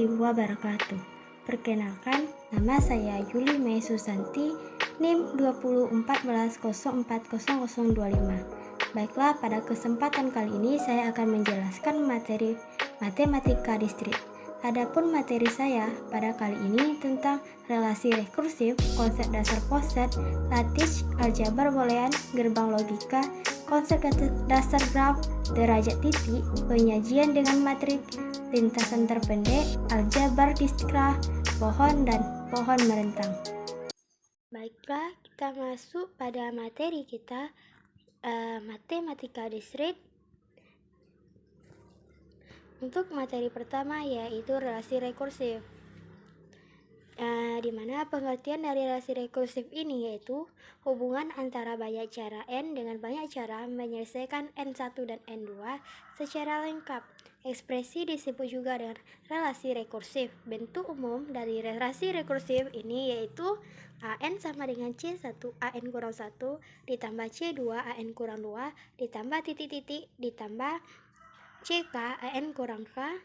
warahmatullahi wabarakatuh. Perkenalkan, nama saya Yuli Mei Susanti, NIM 2014040025. Baiklah, pada kesempatan kali ini saya akan menjelaskan materi matematika distrik. Adapun materi saya pada kali ini tentang relasi rekursif, konsep dasar poset, lattice, aljabar boolean, gerbang logika, konsep dasar graf, derajat titik, penyajian dengan matrik, lintasan terpendek, aljabar diskra, pohon, dan pohon merentang. Baiklah, kita masuk pada materi kita, matematika distrik. Untuk materi pertama yaitu relasi rekursif. Di mana pengertian dari relasi rekursif ini yaitu hubungan antara banyak cara n dengan banyak cara menyelesaikan n1 dan n2 secara lengkap. Ekspresi disebut juga dengan relasi rekursif. Bentuk umum dari relasi rekursif ini yaitu an sama dengan c1 an kurang 1 ditambah c2 an kurang 2 ditambah titik-titik ditambah ck an kurang k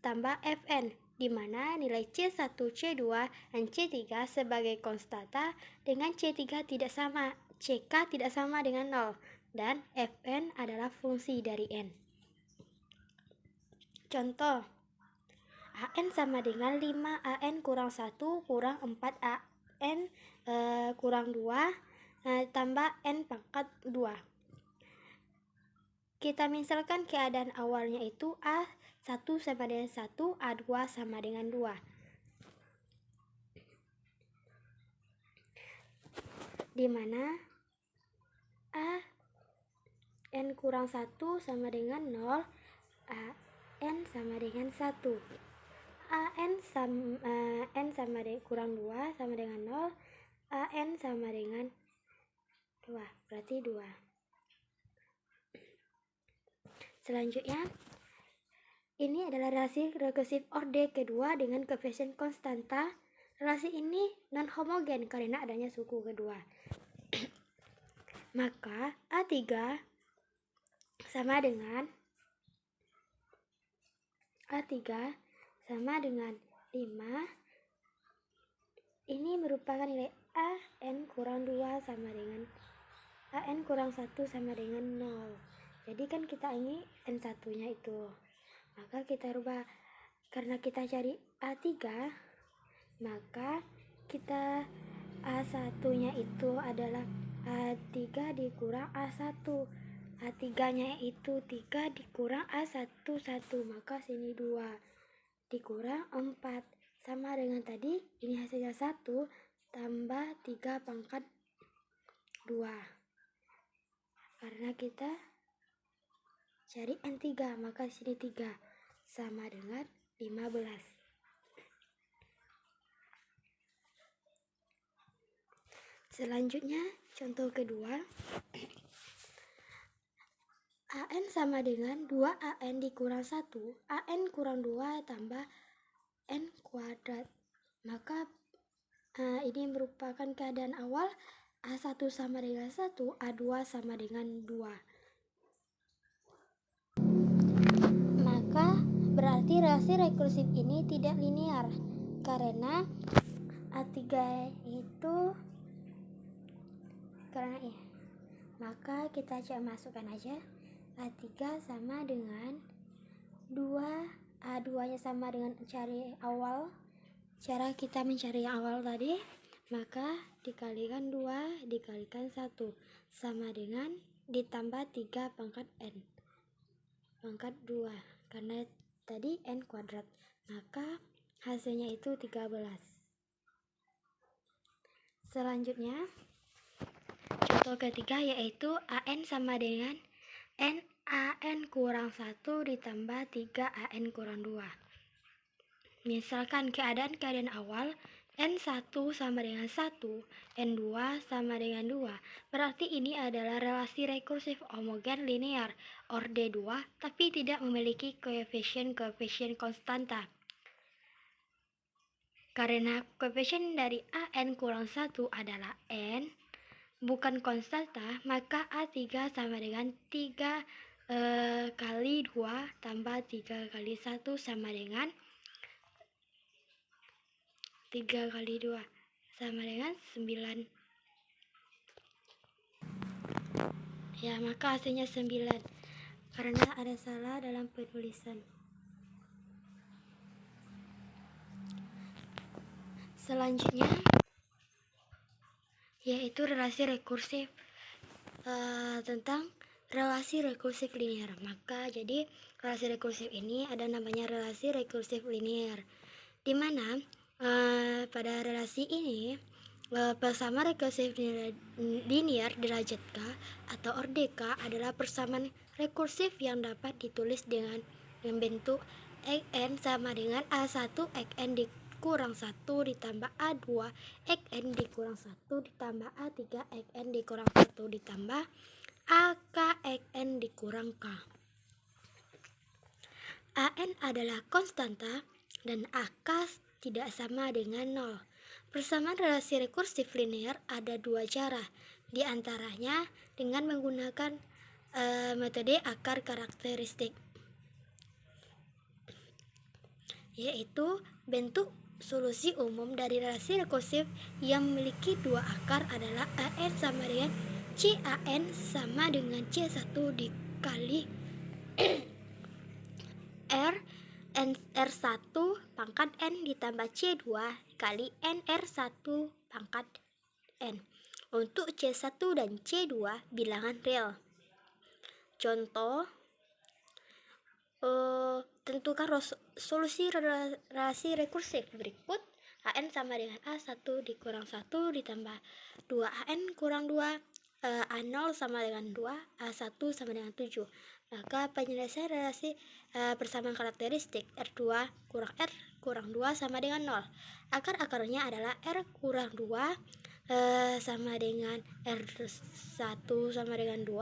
tambah fn, di mana nilai C1, C2, dan C3 sebagai konstanta dengan C3 tidak sama, CK tidak sama dengan 0, dan Fn adalah fungsi dari N. Contoh, An sama dengan 5 An kurang 1 kurang 4 An kurang 2 tambah N pangkat 2. Kita misalkan keadaan awalnya itu A1 sama dengan 1, A2 sama dengan 2. Di mana An kurang 1 sama dengan 0, An sama dengan 1. N sama dengan kurang 2 sama dengan 0, An sama dengan 2, berarti 2. Selanjutnya, ini adalah relasi rekursif orde kedua dengan koefisien konstanta. Relasi ini non-homogen karena adanya suku kedua. Maka A3 sama dengan 5. Ini merupakan nilai An kurang 2 sama dengan An kurang 1 sama dengan 0. Jadi kan kita ini N1 nya itu, maka kita rubah. Karena kita cari A3, maka kita A1 nya itu adalah A3 dikurang A1. A3 nya itu 3 dikurang A1 1, maka sini 2 dikurang 4 sama dengan tadi, ini hasilnya 1 tambah 3 pangkat 2. Karena kita cari N3, maka sini 3 sama dengan 15. Selanjutnya, contoh kedua, An sama dengan 2An dikurang 1, An kurang 2 tambah N kuadrat. Maka ini merupakan keadaan awal, A1 sama dengan 1, A2 sama dengan 2. Maka berarti relasi rekursif ini tidak linear, karena A3 itu maka kita masukkan aja A3 sama dengan 2, A2 nya sama dengan cari awal, cara kita mencari yang awal tadi, maka dikalikan 2 dikalikan 1 sama dengan ditambah 3 pangkat N pangkat 2, karena tadi N kuadrat, maka hasilnya itu 13. Selanjutnya, contoh ketiga yaitu An sama dengan An kurang 1 ditambah 3 An kurang 2. Misalkan keadaan awal, N1 sama dengan 1, N2 sama dengan 2. Berarti ini adalah relasi rekursif homogen linear orde 2, tapi tidak memiliki koefisien konstanta. Karena koefisien dari An kurang 1 adalah N, bukan konstanta, maka A3 sama dengan 3 kali 2 tambah 3 kali 1 sama dengan 3 kali 2 sama dengan 9. Ya, maka hasilnya 9 karena ada salah dalam penulisan. Selanjutnya yaitu relasi rekursif, tentang relasi rekursif linear. Maka jadi relasi rekursif ini ada namanya relasi rekursif linear, di mana pada relasi ini persamaan rekursif linear derajat K atau orde K adalah persamaan rekursif yang dapat ditulis dengan bentuk xn sama dengan A1 xn dikurang 1 ditambah A2 xn dikurang 1 ditambah A3 xn dikurang 1 ditambah AK xn dikurang K. AN adalah konstanta dan AK tidak sama dengan 0. Persamaan relasi rekursif linear ada dua cara, di antaranya dengan menggunakan metode akar karakteristik, yaitu bentuk solusi umum dari relasi rekursif yang memiliki dua akar adalah AN sama dengan CAN sama dengan C1 dikali R1 pangkat N ditambah C2 kali NR1 pangkat N. Untuk C1 dan C2 bilangan real. Contoh, tentukan solusi relasi rekursif berikut. AN sama dengan A1 dikurang 1 ditambah 2AN kurang 2, A0 sama dengan 2, A1 sama dengan 7. Maka penyelesaian relasi persamaan karakteristik R2 kurang R kurang 2 sama dengan 0. Akar-akarnya adalah R kurang 2 sama dengan R1 sama dengan 2,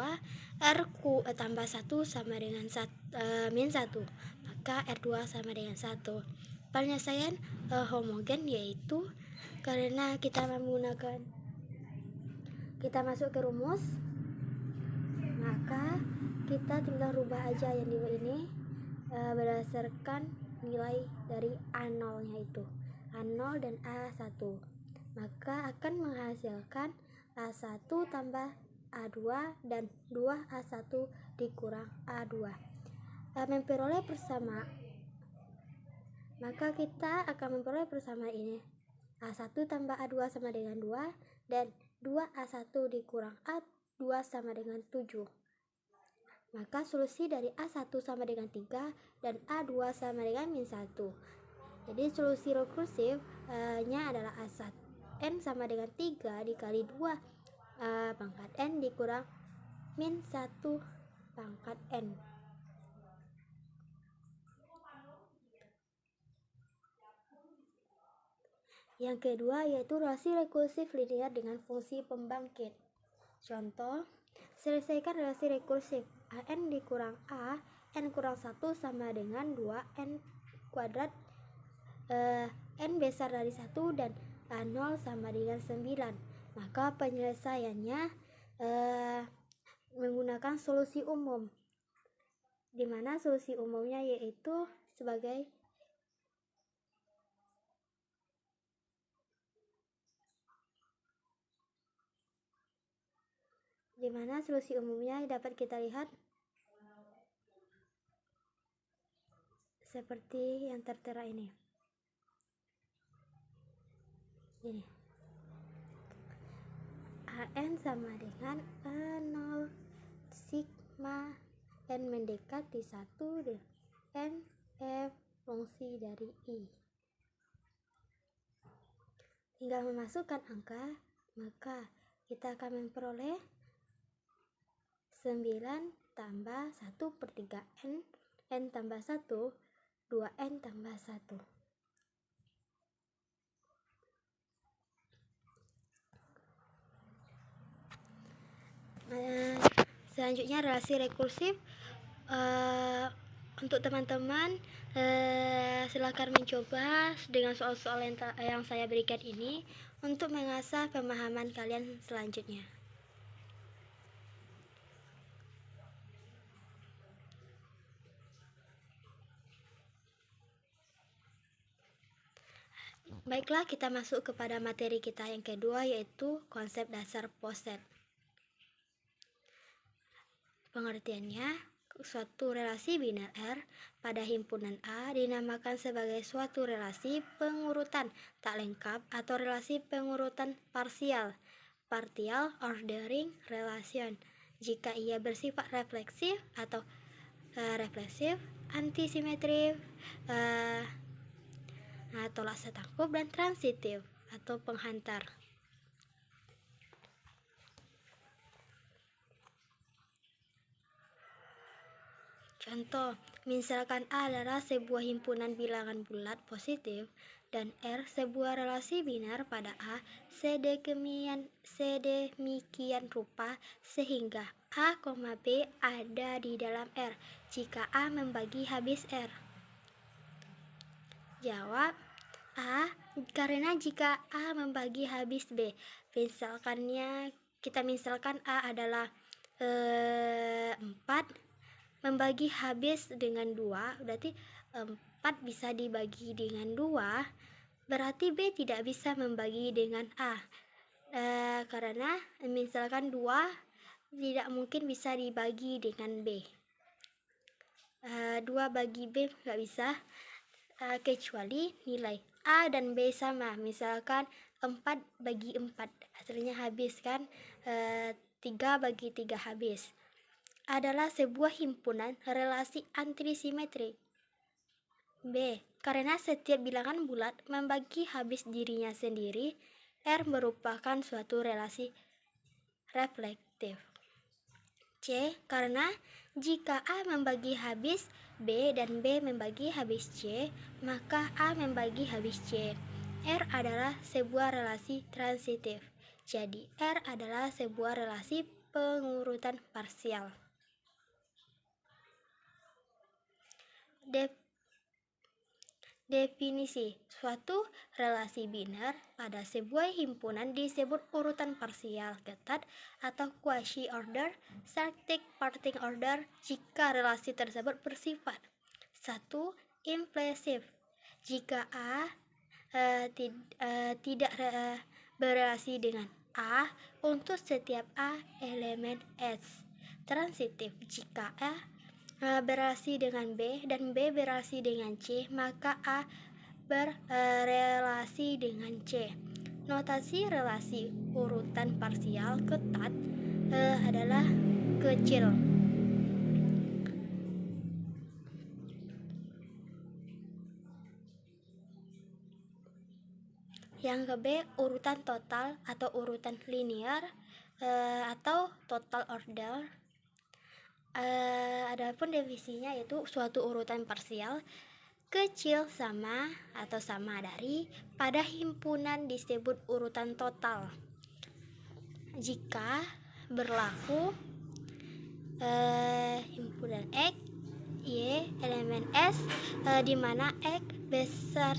R tambah 1 sama dengan min 1. Maka R2 sama dengan 1. Penyelesaian homogen yaitu karena kita masuk ke rumus, maka kita tinggal rubah aja yang di ini berdasarkan nilai dari A0 nya itu, A0 dan A1, maka akan menghasilkan A1 tambah A2 dan 2A1 dikurang A2 memperoleh persamaan. Maka kita akan memperoleh persamaan ini, A1 tambah A2 sama dengan 2 dan 2A1 dikurang A2 sama dengan 7. Maka solusi dari A1 sama dengan 3 dan A2 sama dengan min 1. Jadi solusi rekursif nya adalah A1 N sama dengan 3 dikali 2 pangkat N dikurang min 1 pangkat N. Yang kedua yaitu relasi rekursif linear dengan fungsi pembangkit. Contoh, selesaikan relasi rekursif AN dikurang A N kurang 1 sama dengan 2N kuadrat N besar dari 1 dan A0 sama dengan 9. Maka penyelesaiannya menggunakan solusi umum, di mana solusi umumnya yaitu sebagai dapat kita lihat seperti yang tertera ini. Ini AN sama dengan A0 sigma N mendekati 1 N F fungsi dari I. Tinggal memasukkan angka, maka kita akan memperoleh 9 tambah 1 per 3N, N tambah 1, 2N tambah 1. Selanjutnya relasi rekursif. Untuk teman-teman silakan mencoba dengan soal-soal yang saya berikan ini untuk mengasah pemahaman kalian selanjutnya. Baiklah, kita masuk kepada materi kita yang kedua, yaitu konsep dasar poset. Pengertiannya, suatu relasi biner R pada himpunan A dinamakan sebagai suatu relasi pengurutan tak lengkap atau relasi pengurutan parsial, partial ordering relation, jika ia bersifat refleksif atau refleksif, antisimetrik, tolak setangkup, dan transitif atau penghantar. Contoh, misalkan A adalah sebuah himpunan bilangan bulat positif dan R sebuah relasi biner pada A sedemikian rupa sehingga A, B ada di dalam R jika A membagi habis R. Jawab A, karena jika A membagi habis B. Kita misalkan A adalah 4 membagi habis dengan 2, berarti 4 bisa dibagi dengan 2, berarti B tidak bisa membagi dengan A. Karena misalkan 2 tidak mungkin bisa dibagi dengan B. 2 bagi B nggak bisa, kecuali nilai A dan B sama. Misalkan 4 bagi 4 hasilnya habis kan, 3 bagi 3 habis. Adalah sebuah himpunan relasi antisimetrik. B, karena setiap bilangan bulat membagi habis dirinya sendiri, R merupakan suatu relasi reflektif. C, karena jika A membagi habis B dan B membagi habis C, maka A membagi habis C. R adalah sebuah relasi transitif. Jadi R adalah sebuah relasi pengurutan parsial. Definisi suatu relasi biner pada sebuah himpunan disebut urutan parsial ketat atau quasi order, static parting order jika relasi tersebut bersifat 1. Implisif, jika A tidak berelasi dengan A untuk setiap A elemen S. Transitif, jika A berelasi dengan B dan B berelasi dengan C, maka A berelasi dengan C. Notasi relasi urutan parsial ketat adalah kecil. Yang ke B, urutan total atau urutan linear atau total order. Adapun definisinya yaitu suatu urutan parsial kecil sama atau sama dari pada himpunan disebut urutan total jika berlaku himpunan X, Y, elemen S di mana X besar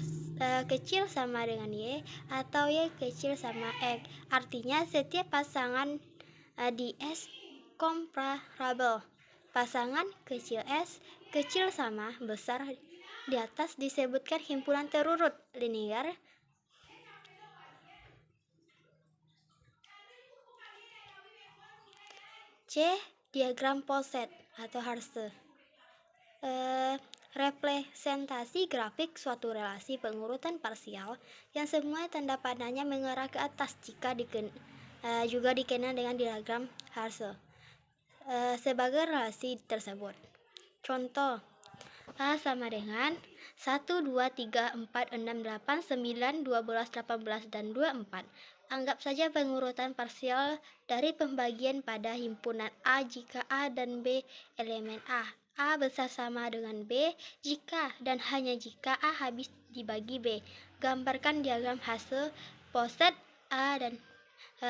kecil sama dengan Y atau Y kecil sama X. Artinya setiap pasangan di S comparable. Pasangan kecil S kecil sama besar di atas disebutkan himpunan terurut linear. C. Diagram poset atau Harse. Representasi grafik suatu relasi pengurutan parsial yang semua tanda panahnya mengarah ke atas jika juga dikenal dengan diagram Harse sebagai relasi tersebut. Contoh, A sama dengan 1, 2, 3, 4, 6, 8, 9, 12, 18, dan 24. Anggap saja pengurutan parsial dari pembagian pada himpunan A jika A dan B elemen A. A besar sama dengan B jika dan hanya jika A habis dibagi B. Gambarkan diagram hasil poset A dan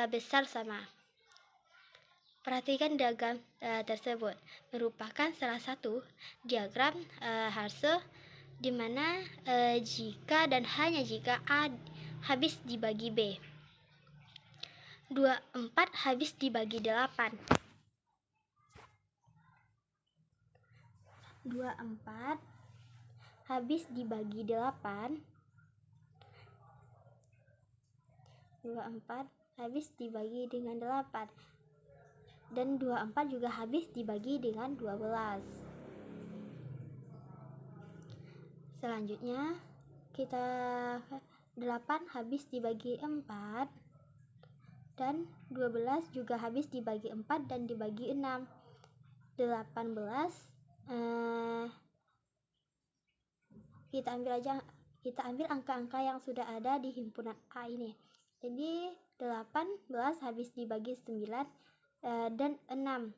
besar sama. Perhatikan diagram tersebut merupakan salah satu diagram Harse di mana jika dan hanya jika A habis dibagi B. 24 habis dibagi 8. 24 habis dibagi 8 24 habis dibagi dengan 8, dan 24 juga habis dibagi dengan 12. Selanjutnya kita 8 habis dibagi 4, dan 12 juga habis dibagi 4 dan dibagi 6. 18 kita ambil angka-angka yang sudah ada di himpunan A ini. Jadi 18 habis dibagi 9 dan 6.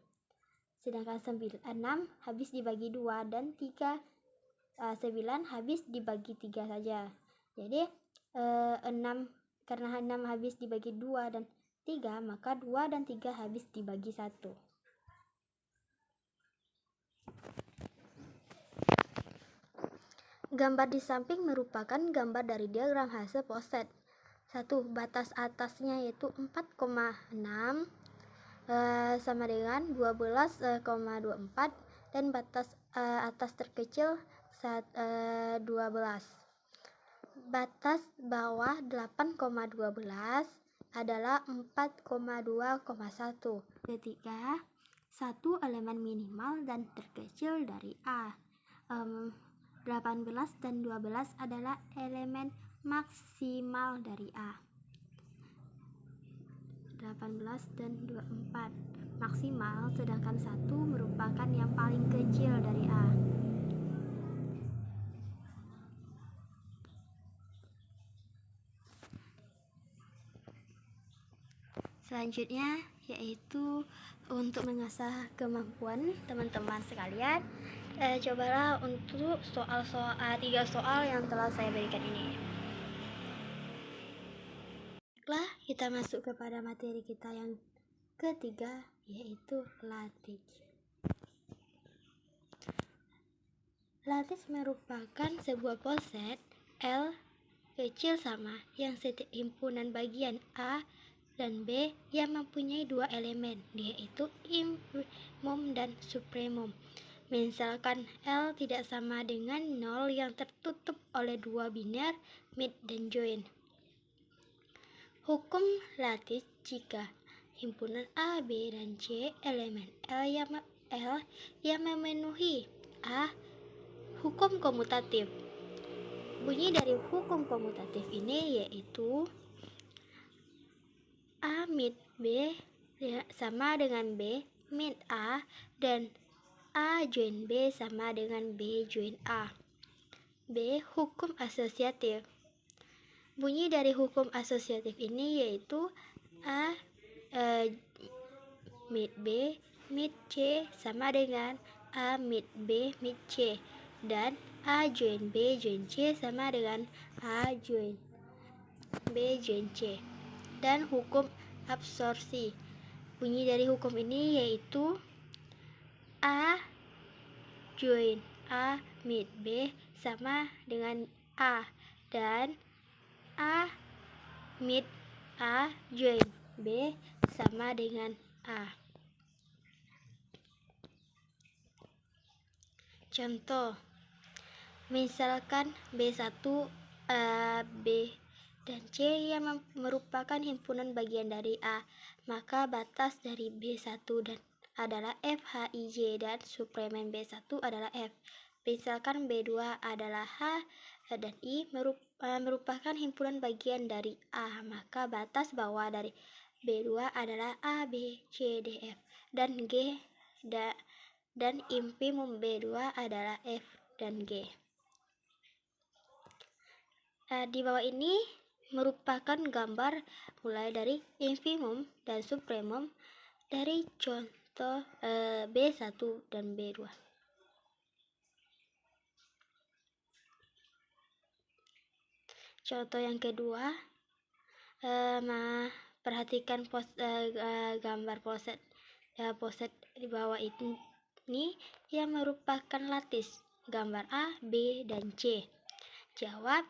Sedangkan 6 habis dibagi 2 dan 3. 9 habis dibagi 3 saja. Jadi 6, karena 6 habis dibagi 2 dan 3, maka 2 dan 3 habis dibagi 1. Gambar di samping merupakan gambar dari diagram hasil poset. 1. Batas atasnya yaitu 4,6 sama dengan 12,24, dan batas atas terkecil 12. Batas bawah 8,12 adalah 4,2,1. Ketiga, satu elemen minimal dan terkecil dari A. 18 dan 12 adalah elemen maksimal dari A. 18 dan 24 maksimal, sedangkan 1 merupakan yang paling kecil dari A. Selanjutnya yaitu untuk mengasah kemampuan teman-teman sekalian, cobalah untuk 3 soal yang telah saya berikan ini. Baiklah, kita masuk kepada materi kita yang ketiga, yaitu lattice. Lattice merupakan sebuah poset L kecil sama yang setiap himpunan bagian A dan B yang mempunyai 2 elemen, yaitu infimum dan supremum. Misalkan L tidak sama dengan 0 yang tertutup oleh 2 biner, mid dan join. Hukum lattice jika himpunan A, B, dan C elemen L yang memenuhi A. Hukum komutatif. Bunyi dari hukum komutatif ini yaitu A mid B sama dengan B mid A, dan A join B sama dengan B join A. B. Hukum asosiatif. Bunyi dari hukum asosiatif ini yaitu A mid B mid C sama dengan A mid B mid C, dan A join B join C sama dengan A join B join C. Dan hukum absorpsi. Bunyi dari hukum ini yaitu A join A mid B sama dengan A, dan A mid A join B sama dengan A. Contoh, misalkan B1, B dan C yang merupakan himpunan bagian dari A, maka batas dari B1 dan adalah F, H, I, J, dan supremum B1 adalah F. Misalkan B2 adalah H dan I merupakan himpunan bagian dari A, maka batas bawah dari B2 adalah A, B, C, D, F, dan G, dan infimum B2 adalah F dan G. Di bawah ini merupakan gambar mulai dari infimum dan supremum dari contoh B1 dan B2. Contoh yang kedua, perhatikan gambar poset di bawah ini yang merupakan lattice gambar A, B, dan C. Jawab.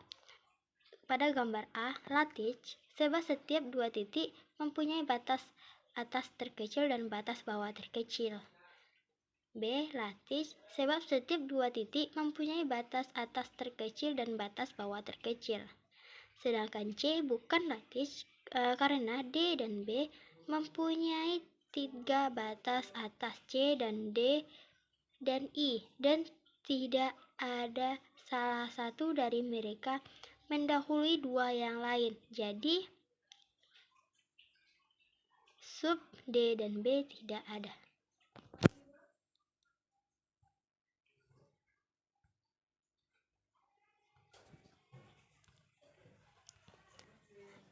Pada gambar A, lattice sebab setiap 2 titik mempunyai batas atas terkecil dan batas bawah terkecil. B. Lattice sebab setiap 2 titik mempunyai batas atas terkecil dan batas bawah terkecil. Sedangkan C bukan lattice karena D dan B mempunyai 3 batas atas C dan D dan I, dan tidak ada salah satu dari mereka mendahului dua yang lain. Jadi sub D dan B tidak ada.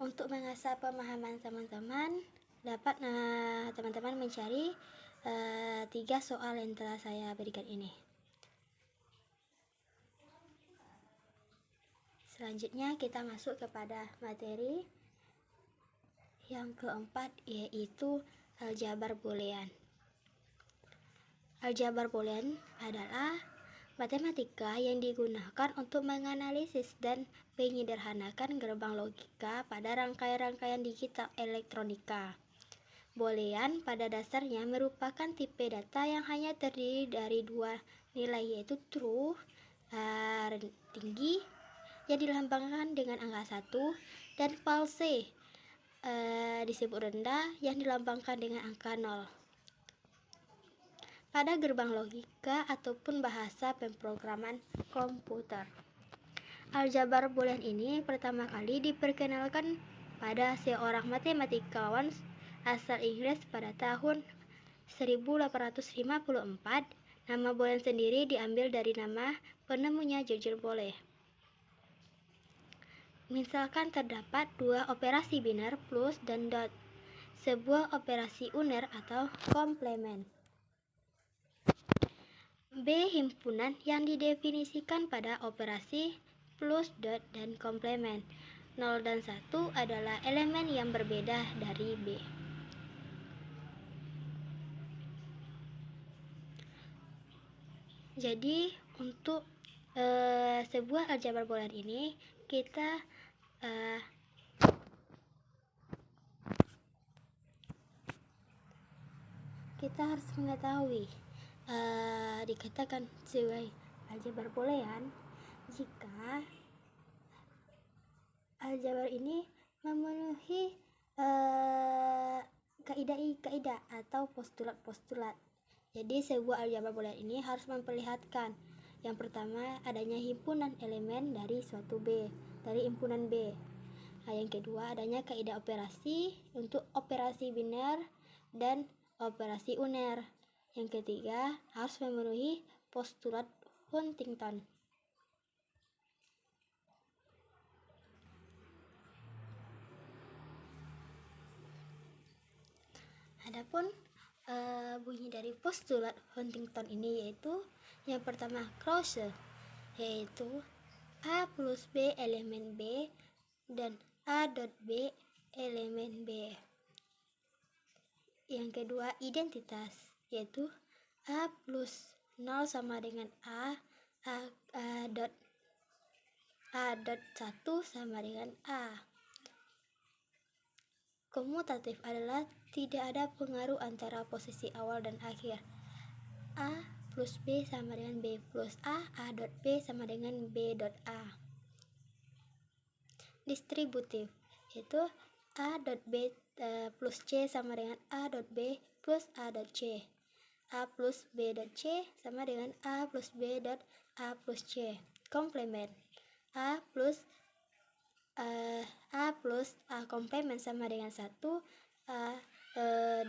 Untuk mengasah pemahaman teman-teman, dapat teman-teman mencari 3 soal yang telah saya berikan ini. Selanjutnya kita masuk kepada materi yang keempat, yaitu aljabar boolean. Aljabar boolean adalah matematika yang digunakan untuk menganalisis dan menyederhanakan gerbang logika pada rangkaian-rangkaian digital elektronika. Boolean pada dasarnya merupakan tipe data yang hanya terdiri dari 2 nilai, yaitu true tinggi yang dilambangkan dengan angka 1 dan false disebut rendah yang dilambangkan dengan angka 0. Pada gerbang logika ataupun bahasa pemrograman komputer, aljabar boolean ini pertama kali diperkenalkan pada seorang matematikawan asal Inggris pada tahun 1854. Nama boolean sendiri diambil dari nama penemunya George Boole. Misalkan terdapat 2 operasi biner plus dan dot, sebuah operasi uner atau komplement. B. Himpunan yang didefinisikan pada operasi plus, dot, dan komplement. 0 dan 1 adalah elemen yang berbeda dari B. Jadi untuk sebuah aljabar boolean ini kita harus mengetahui dikatakan sebagai aljabar boolean jika aljabar ini memenuhi kaidah atau postulat-postulat. Jadi sebuah aljabar boolean ini harus memperlihatkan yang pertama adanya himpunan elemen dari suatu B, dari himpunan B. Yang kedua adanya kaidah operasi untuk operasi biner dan operasi uner. Yang ketiga harus memenuhi postulat Huntington. Adapun bunyi dari postulat Huntington ini yaitu yang pertama closure, yaitu A plus B elemen B dan A dot B elemen B. Yang kedua identitas, yaitu A plus 0 sama dengan A dot 1 sama dengan A. Komutatif adalah tidak ada pengaruh antara posisi awal dan akhir. A plus B sama dengan B plus A dot B sama dengan B dot A. Distributif, yaitu A dot B plus C sama dengan A dot B plus A dot C. A plus B dot C sama dengan A plus B dot A plus C. Komplement, A plus A komplement sama dengan 1,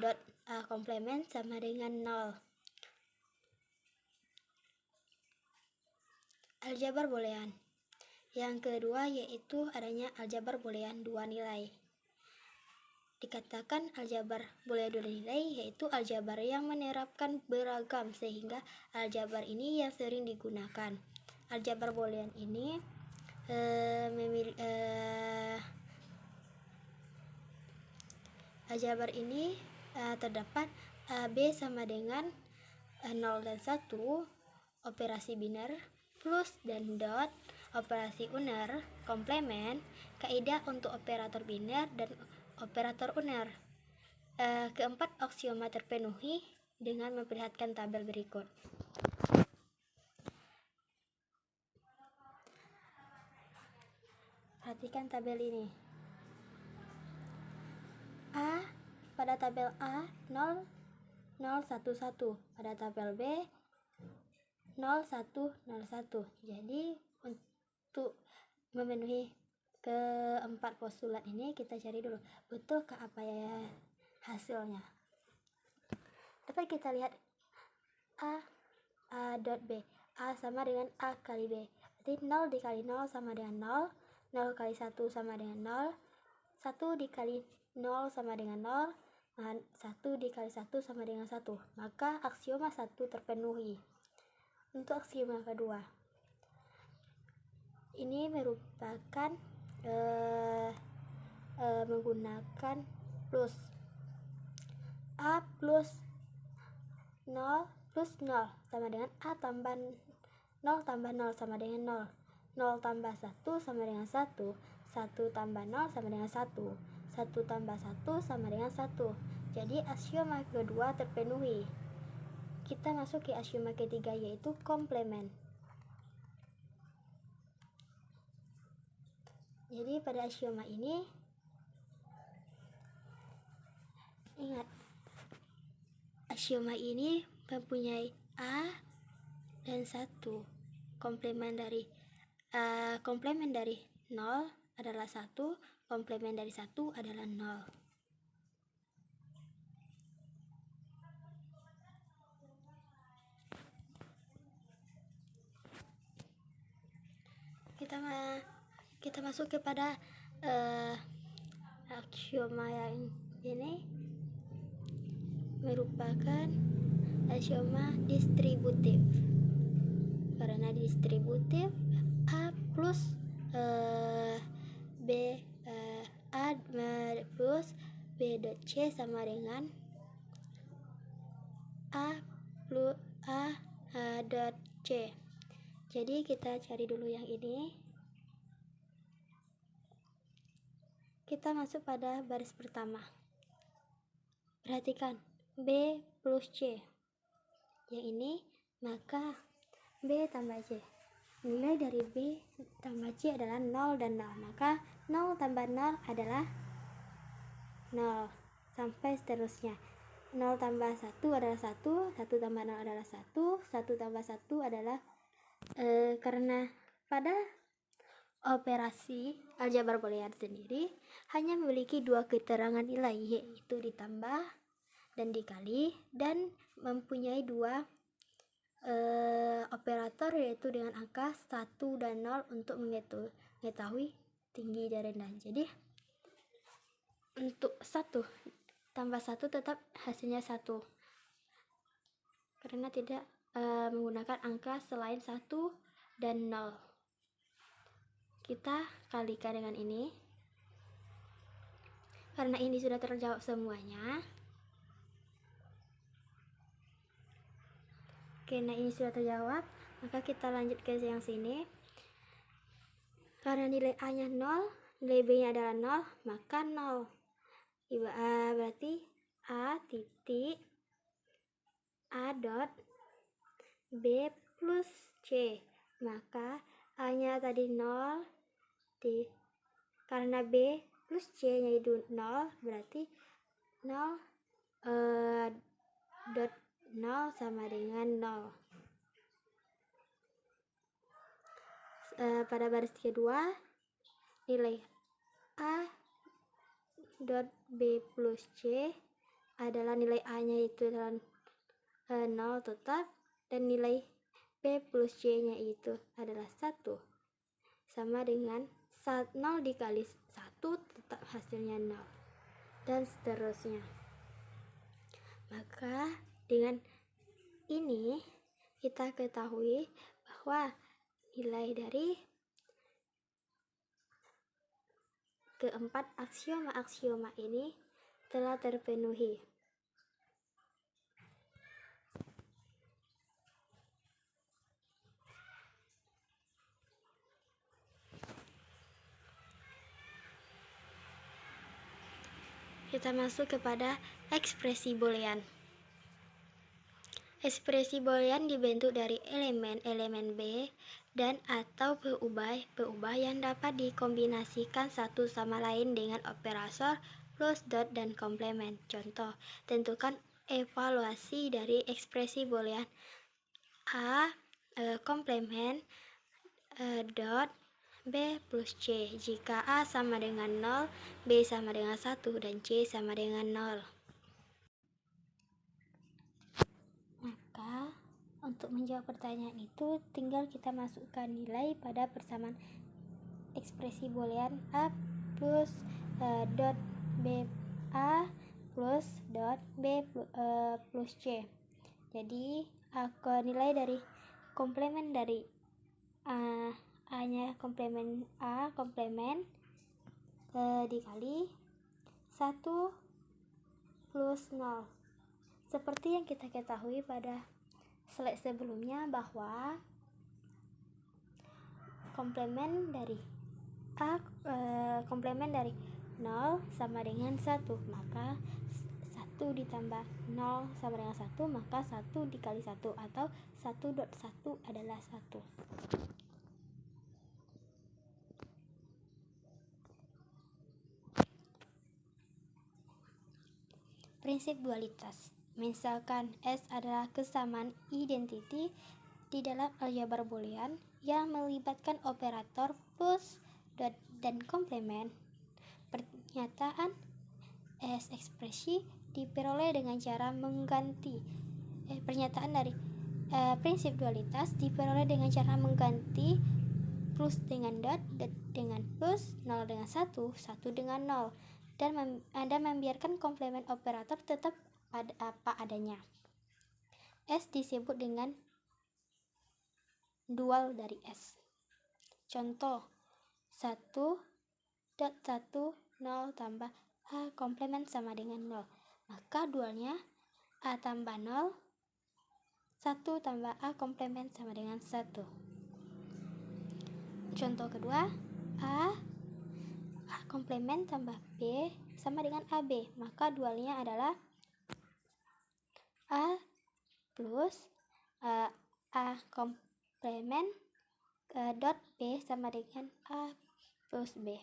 dot A komplement sama dengan 0. Aljabar boolean. Yang kedua yaitu adanya aljabar boolean 2 nilai. Dikatakan aljabar boolean 2 nilai yaitu aljabar yang menerapkan beragam sehingga aljabar ini yang sering digunakan. Aljabar boolean ini aljabar ini terdapat B sama dengan 0 dan 1, operasi biner, plus dan dot, operasi uner, komplement, kaidah untuk operator biner dan operator uner. Keempat aksioma terpenuhi dengan memperlihatkan tabel berikut. Perhatikan tabel ini. pada tabel A 0, 0, 1, 1. Pada tabel B 0, 1, 0, 1. Jadi untuk memenuhi keempat postulat ini kita cari dulu betulkah apa ya hasilnya. Dapat kita lihat A dot B. A sama dengan A kali B. Berarti 0 dikali 0 sama dengan 0. 0 kali 1 sama dengan 0. 1 dikali 0 sama dengan 0. 1 dikali 1 sama dengan 1. Maka aksioma 1 terpenuhi. Untuk aksioma kedua, ini merupakan menggunakan plus. A plus 0 plus 0 sama dengan A tambah 0 tambah 0 sama dengan 0. 0 tambah 1 sama dengan 1. 1 tambah 0 sama dengan 1. 1 tambah 1 sama dengan 1. Jadi aksioma kedua terpenuhi. Kita masuk ke aksioma ketiga, yaitu komplement. Jadi pada aksioma ini, ingat, aksioma ini mempunyai A dan 1. Komplement dari 0 adalah 1, komplement dari 1 adalah 0. Kita masuk kepada aksioma yang ini merupakan aksioma distributif. Karena distributif, A plus B A plus B dot C sama dengan A plus A dot C. Jadi kita cari dulu yang ini. Kita masuk pada baris pertama. Perhatikan B plus C. Yang ini, maka B tambah C. Nilai dari B tambah C adalah 0 dan 0. Maka 0 tambah 0 adalah 0. Sampai seterusnya. 0 tambah 1 adalah 1. 1 tambah 0 adalah 1. 1 tambah 1 adalah karena pada operasi aljabar boolean sendiri hanya memiliki dua keterangan nilai, yaitu ditambah dan dikali, dan mempunyai dua operator, yaitu dengan angka 1 dan 0 untuk mengetahui tinggi dan rendah. Jadi untuk 1 tambah 1 tetap hasilnya 1 karena tidak menggunakan angka selain 1 dan 0. Kita kalikan dengan ini. Karena ini sudah terjawab semuanya, karena ini sudah terjawab, maka kita lanjut ke yang sini. Karena nilai A nya 0, nilai B nya adalah 0, maka 0. Berarti A titik A dot B plus C. Maka A nya tadi 0, karena B plus C nya itu 0, berarti 0 dot 0 sama dengan 0. Pada baris kedua, nilai A dot B plus C adalah nilai A nya itu adalah 0 tetap, dan nilai B plus C nya itu adalah 1, sama dengan 0 dikali 1 tetap hasilnya 0, dan seterusnya. Maka dengan ini kita ketahui bahwa nilai dari keempat aksioma ini telah terpenuhi. Kita masuk kepada ekspresi boolean. Ekspresi boolean dibentuk dari elemen-elemen B dan atau peubah yang dapat dikombinasikan satu sama lain dengan operator plus dot dan komplement. Contoh, tentukan evaluasi dari ekspresi boolean A komplement dot B plus C jika A sama dengan 0, B sama dengan 1, dan C sama dengan 0. Maka, untuk menjawab pertanyaan itu, tinggal kita masukkan nilai pada persamaan ekspresi boolean A plus dot B A plus dot B plus C. Jadi, nilai dari komplement dari A-nya komplement A komplement dikali 1 plus 0. Seperti yang kita ketahui pada slide sebelumnya bahwa komplement dari A komplement dari 0 sama dengan 1, maka 1 ditambah 0 sama dengan 1, maka 1 dikali 1 atau 1.1 adalah 1. Prinsip dualitas. Misalkan S adalah kesamaan identity di dalam aljabar boolean yang melibatkan operator plus dot dan komplement. Pernyataan S ekspresi diperoleh dengan cara mengganti pernyataan dari prinsip dualitas diperoleh dengan cara mengganti plus dengan dot dengan plus, 0 dengan 1, 1 dengan 0, dan Anda membiarkan komplement operator tetap apa adanya. S disebut dengan dual dari S. Contoh 1.1 0 tambah A komplement sama dengan 0, maka dualnya A tambah 0 1 tambah A komplement sama dengan 1. Contoh kedua, A komplement tambah B sama dengan AB, maka dualnya adalah A plus A komplement dot B sama dengan A plus B.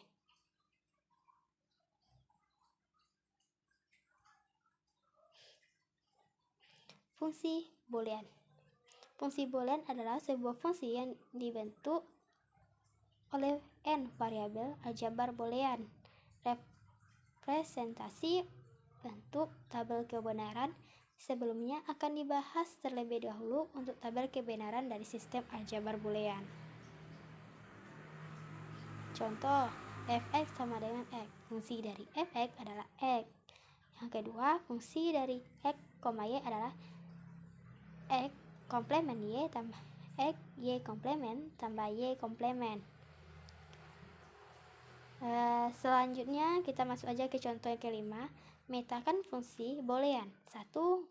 Fungsi boolean. Fungsi boolean adalah sebuah fungsi yang dibentuk oleh n variabel aljabar boolean. Representasi bentuk tabel kebenaran sebelumnya akan dibahas terlebih dahulu untuk tabel kebenaran dari sistem aljabar boolean. Contoh, fx sama dengan x. Fungsi dari fx adalah x. Yang kedua, fungsi dari x, y adalah x komplement y tambah x y komplement tambah y komplement. Selanjutnya kita masuk aja ke contoh yang kelima. Metakan fungsi boolean 1,0,1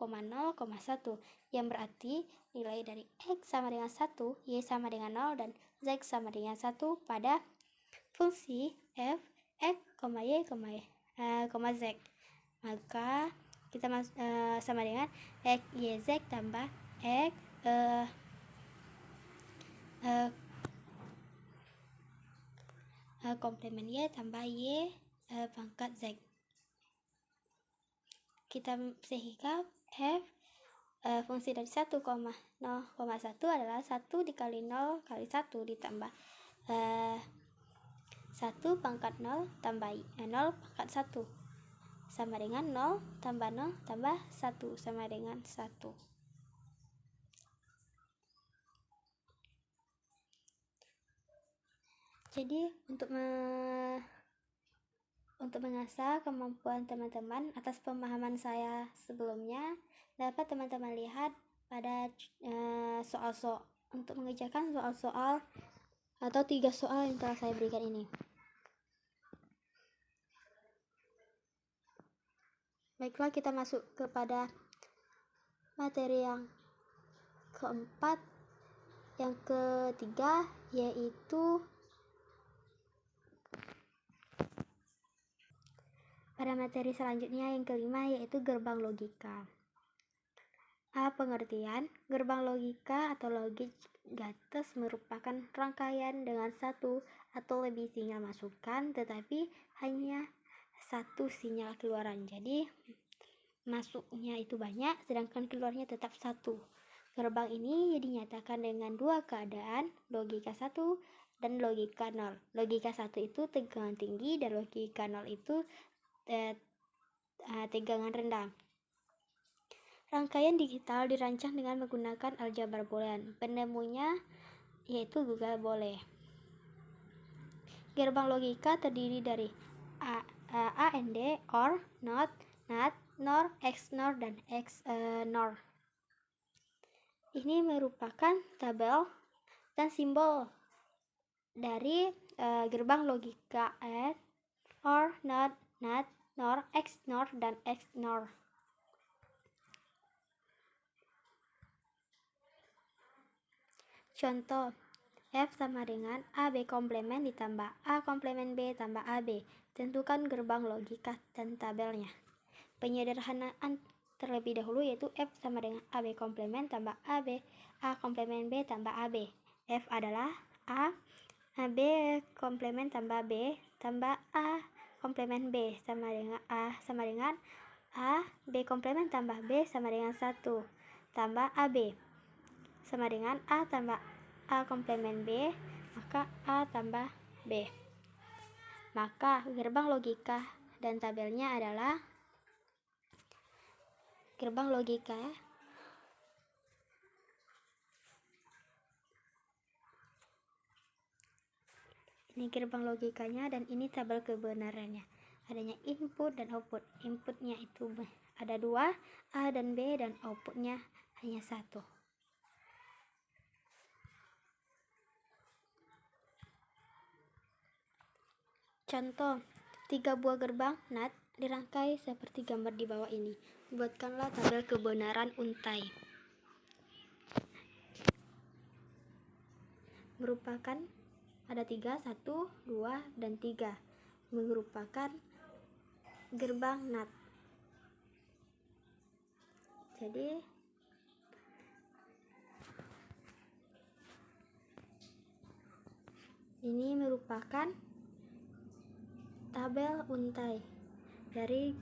yang berarti nilai dari x sama dengan 1, y sama dengan 0, dan z sama dengan 1 pada fungsi f, x, y, z. Maka kita sama dengan x, y, z tambah x komplement y tambah y pangkat z. Sehingga f fungsi dari 1,0,1 adalah 1 dikali 0 kali 1 ditambah 1 pangkat 0 tambah 0 pangkat 1 sama dengan 0 tambah 0 tambah 1 sama dengan 1. Jadi untuk mengasah kemampuan teman-teman atas pemahaman saya sebelumnya, dapat teman-teman lihat pada soal-soal untuk mengerjakan soal-soal atau 3 soal yang telah saya berikan ini. Baiklah, kita masuk kepada materi yang keempat. Yang ketiga yaitu pada materi selanjutnya yang kelima yaitu gerbang logika. Pengertian gerbang logika atau logic gates merupakan rangkaian dengan satu atau lebih sinyal masukan tetapi hanya satu sinyal keluaran. Jadi masuknya itu banyak, sedangkan keluarnya tetap satu. Gerbang ini dinyatakan dengan dua keadaan, logika 1 dan logika 0. Logika 1 itu tegangan tinggi dan logika 0 itu tegangan rendah. Rangkaian digital dirancang dengan menggunakan aljabar boolean. Penemunya yaitu Google Bole. Gerbang logika terdiri dari AND, OR, NOT, NAT, NOR, XNOR, dan XNOR. Ini merupakan tabel dan simbol dari gerbang logika AND, OR, NOT, NAT, NOR, XNOR, dan XNOR. Contoh, F sama dengan AB komplement ditambah A komplement B tambah AB. Tentukan gerbang logika dan tabelnya. Penyederhanaan terlebih dahulu yaitu F sama dengan AB komplement tambah AB, A komplement B tambah AB. F adalah A, B komplement tambah B tambah A komplement B sama dengan A, B komplement tambah B sama dengan 1 tambah AB sama dengan A tambah A komplement B, maka A tambah B. Maka gerbang logika dan tabelnya adalah gerbang logika ini gerbang logikanya dan ini tabel kebenarannya. Adanya input dan output. Inputnya itu ada 2, A dan B, dan outputnya hanya 1. Contoh, 3 buah gerbang NAT dirangkai seperti gambar di bawah ini. Buatkanlah tabel kebenaran untai. Merupakan ada 3, 1, 2, dan 3. Merupakan gerbang NAT. Jadi ini merupakan tabel untai dari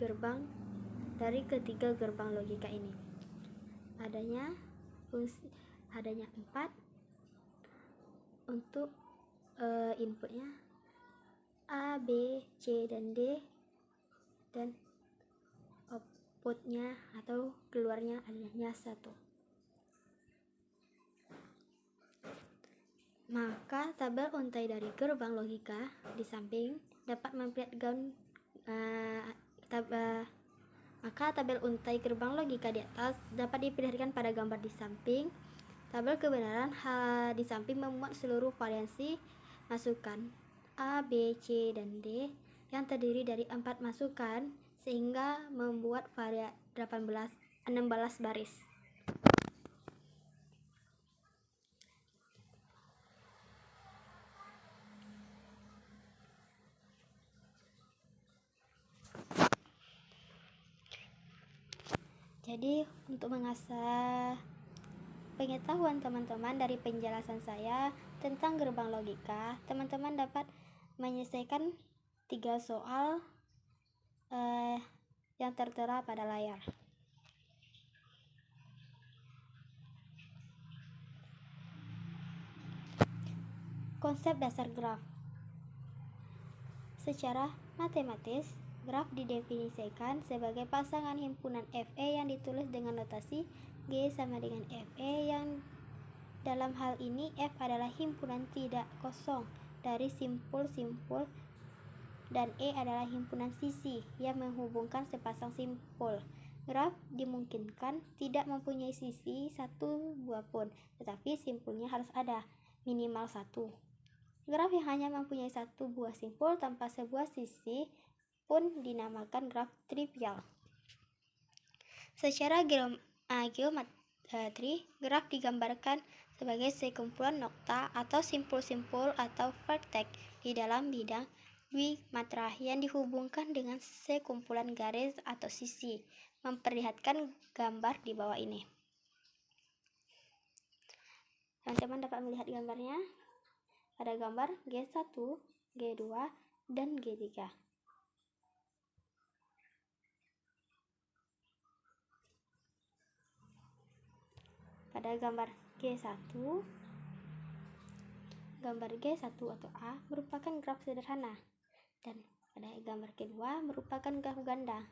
ketiga gerbang logika ini. Adanya 4 untuk inputnya A, B, C, dan D, dan outputnya atau keluarnya adanya 1. Maka tabel untai dari gerbang logika di samping dapat memperlihatkan maka tabel untai gerbang logika di atas dapat diperlihatkan pada gambar di samping. Tabel kebenaran di samping memuat seluruh variasi masukan A, B, C, dan D yang terdiri dari 4 masukan sehingga membuat 16 baris. Jadi untuk mengasah pengetahuan teman-teman dari penjelasan saya tentang gerbang logika, teman-teman dapat menyelesaikan 3 soal yang tertera pada layar. Konsep dasar graf. Secara matematis, graf didefinisikan sebagai pasangan himpunan FE yang ditulis dengan notasi G sama dengan FE, yang dalam hal ini F adalah himpunan tidak kosong dari simpul-simpul dan E adalah himpunan sisi yang menghubungkan sepasang simpul. Graf dimungkinkan tidak mempunyai sisi satu buah pun, tetapi simpulnya harus ada minimal 1. Graf yang hanya mempunyai satu buah simpul tanpa sebuah sisi pun dinamakan graf trivial. Secara geometri, graf digambarkan sebagai sekumpulan nokta atau simpul-simpul atau vertex di dalam bidang dwimatra yang dihubungkan dengan sekumpulan garis atau sisi. Memperlihatkan gambar di bawah ini. Teman-teman dapat melihat gambarnya. Ada gambar G1, G2, dan G3. pada gambar G1 atau A merupakan graf sederhana, dan pada gambar kedua merupakan graf ganda,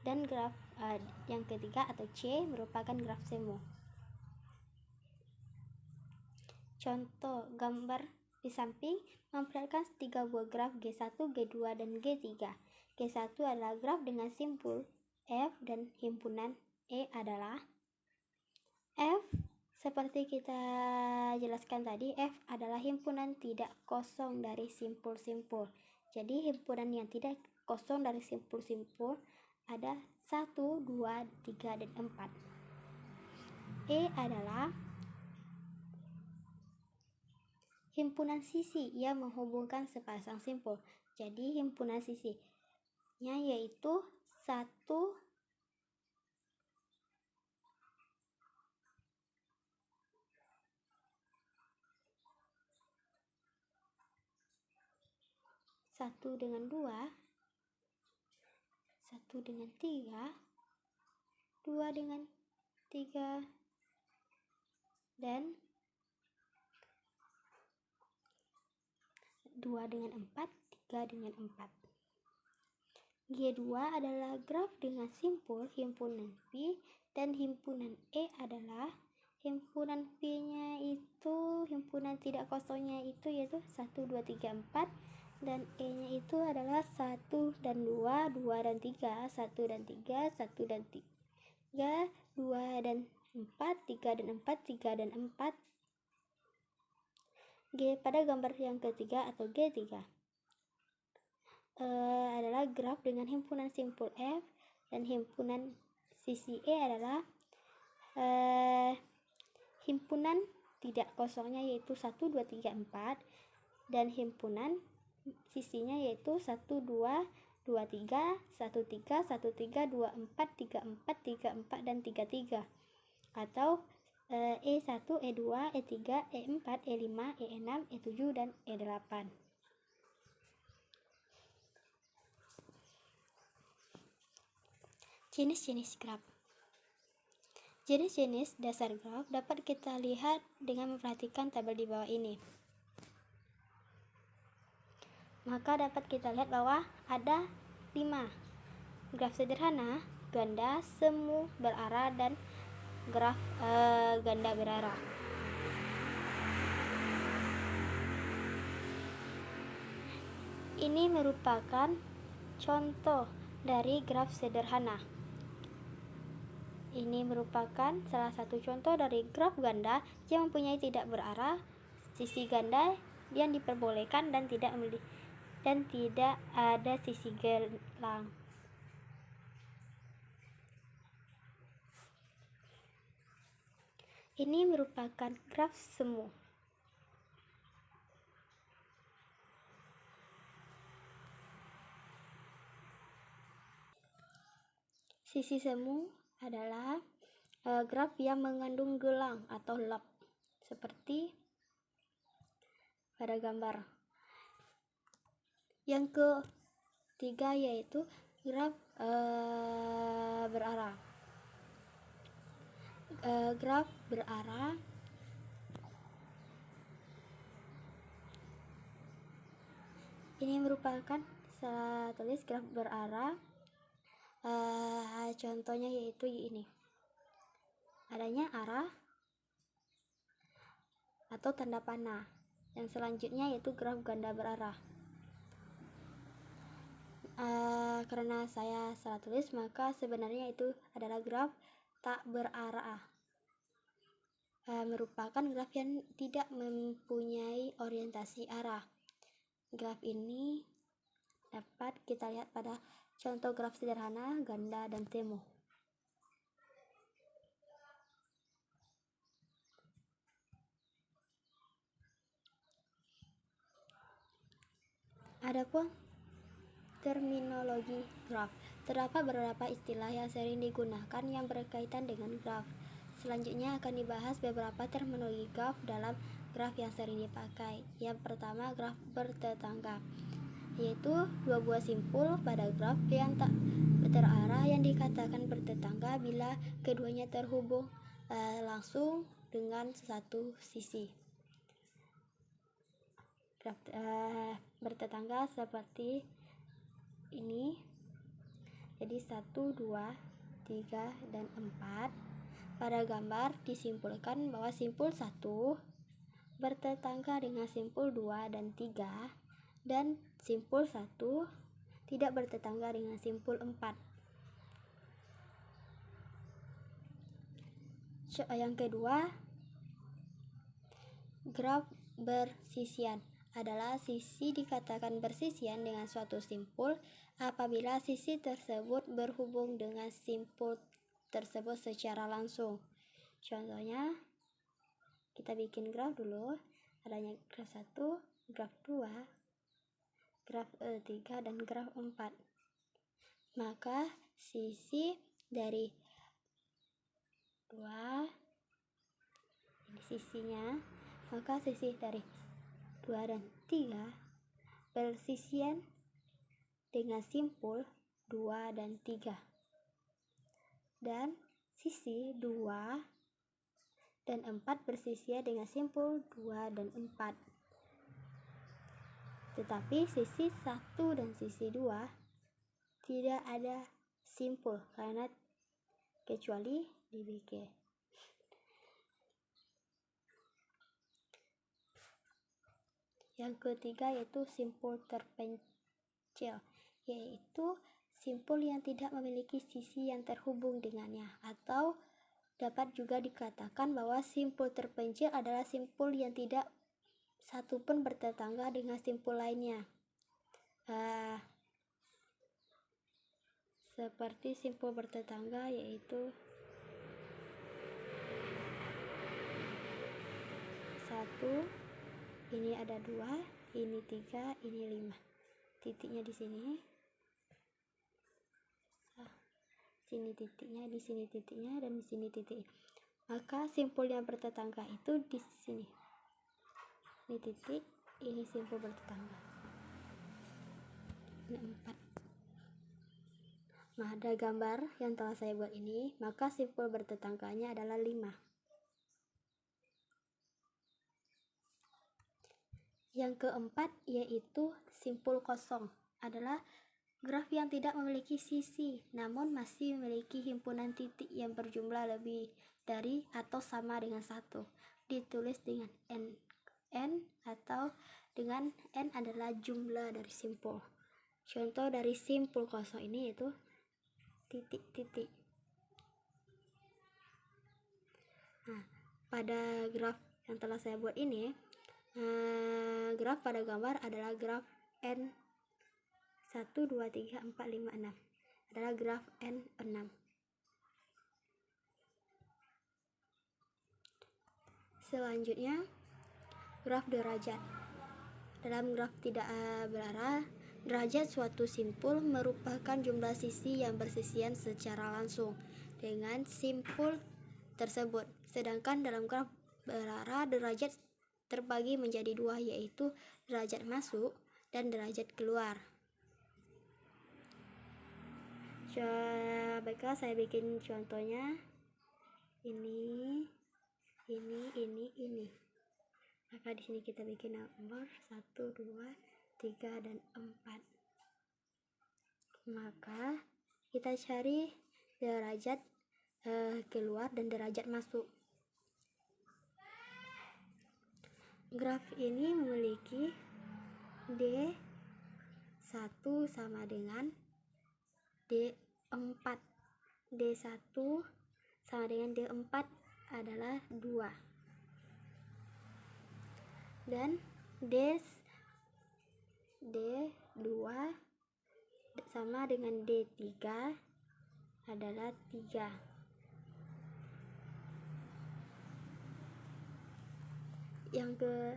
dan graf yang ketiga atau C merupakan graf semu. Contoh gambar di samping memperlihatkan 3 buah graf G1, G2, dan G3. G1 adalah graf dengan simpul F dan himpunan E adalah F. Seperti kita jelaskan tadi, F adalah himpunan tidak kosong dari simpul-simpul. Jadi himpunan yang tidak kosong dari simpul-simpul ada 1, 2, 3, dan 4. E adalah himpunan sisi yang menghubungkan sepasang simpul. Jadi himpunan sisinya yaitu 1, 1 dengan 2, 1 dengan 3, 2 dengan 3, dan 2 dengan 4, 3 dengan 4. G2 adalah graf dengan simpul himpunan P, dan himpunan E adalah himpunan P-nya itu, himpunan tidak kosongnya itu yaitu 1, 2, 3, 4, dan E-nya itu adalah 1 dan 2, 2 dan 3, 1 dan 3, 1 dan 3, 2 dan 4, 3 dan 4, 3 dan 4. G pada gambar yang ketiga atau G3 adalah graf dengan himpunan simpul F, dan himpunan sisi E adalah himpunan tidak kosongnya yaitu 1, 2, 3, 4, dan himpunan sisinya yaitu 1, 2, 2, 3, 1, 3, 1, 3, 2, 4, 3, 4, 3, 4, dan 3, 3, atau E1, E2, E3, E4, E5, E6, E7, dan E8. Jenis-jenis graf. Jenis-jenis dasar graf dapat kita lihat dengan memperhatikan tabel di bawah ini. Maka dapat kita lihat bahwa ada 5 graf sederhana, ganda, semu, berarah, dan graf ganda berarah. Ini merupakan contoh dari graf sederhana. Ini merupakan salah satu contoh dari graf ganda yang mempunyai tidak berarah, sisi ganda yang diperbolehkan, dan tidak ada sisi gelang. Ini merupakan graf semu. Sisi semu adalah graf yang mengandung gelang atau lob, seperti pada gambar. Yang ketiga yaitu graf berarah. Graf berarah ini merupakan saya tulis graf berarah. Contohnya yaitu ini, adanya arah atau tanda panah. Yang selanjutnya yaitu graf ganda berarah. Karena saya salah tulis, maka sebenarnya itu adalah graf tak berarah. Merupakan graf yang tidak mempunyai orientasi arah. Graf ini dapat kita lihat pada contoh graf sederhana, ganda, dan semu. Adapun terminologi graf, terdapat beberapa istilah yang sering digunakan yang berkaitan dengan graf. Selanjutnya akan dibahas beberapa terminologi graf dalam graf yang sering dipakai. Yang pertama, graf bertetangga, yaitu dua buah simpul pada graf yang tak terarah yang dikatakan bertetangga bila keduanya terhubung langsung dengan satu sisi. Graf bertetangga seperti ini. Jadi 1, 2, 3, dan 4. Pada gambar disimpulkan bahwa simpul 1 bertetangga dengan simpul 2 dan 3, dan simpul 1 tidak bertetangga dengan simpul 4. Yang kedua, graf bersisian adalah sisi dikatakan bersisian dengan suatu simpul apabila sisi tersebut berhubung dengan simpul tersebut secara langsung. Contohnya, kita bikin graf dulu. Adanya graf 1, graf 2, graf 3, dan graf 4. Maka sisi dari 2, ini sisinya, maka sisi dari 2 dan 3 bersisian dengan simpul 2 dan 3. Dan sisi 2 dan 4 bersisian dengan simpul 2 dan 4. Tetapi sisi 1 dan sisi 2 tidak ada simpul karena kecuali dibikin. Yang ketiga yaitu simpul terpencil, yaitu simpul yang tidak memiliki sisi yang terhubung dengannya, atau dapat juga dikatakan bahwa simpul terpencil adalah simpul yang tidak satupun bertetangga dengan simpul lainnya. Seperti simpul bertetangga yaitu 1, ini ada 2, ini 3, ini 5. Titiknya di sini. Sini titiknya, di sini titiknya, dan di sini titik. Maka simpul yang bertetangga itu di sini. Ini titik, ini simpul bertetangga. Ini 4. Nah, ada gambar yang telah saya buat ini, maka simpul bertetangganya adalah 5. Yang keempat yaitu simpul kosong, adalah graf yang tidak memiliki sisi, namun masih memiliki himpunan titik yang berjumlah lebih dari atau sama dengan 1. Ditulis dengan n atau dengan n adalah jumlah dari simpul. Contoh dari simpul kosong ini yaitu titik-titik. Nah, pada graf yang telah saya buat ini, graf pada gambar adalah graf n 1, 2, 3, 4, 5, 6 adalah graf N6. Selanjutnya, graf derajat. Dalam graf tidak berarah, derajat suatu simpul merupakan jumlah sisi yang bersisian secara langsung dengan simpul tersebut. Sedangkan dalam graf berarah, derajat terbagi menjadi 2, yaitu derajat masuk dan derajat keluar. Baiklah, saya bikin contohnya. Ini. Maka di sini kita bikin nomor 1, 2, 3, dan 4. Maka kita cari derajat keluar dan derajat masuk. Graf ini memiliki D1 sama dengan D4. D1 sama dengan D4 adalah 2. Dan D2 sama dengan D3 adalah 3. Yang ke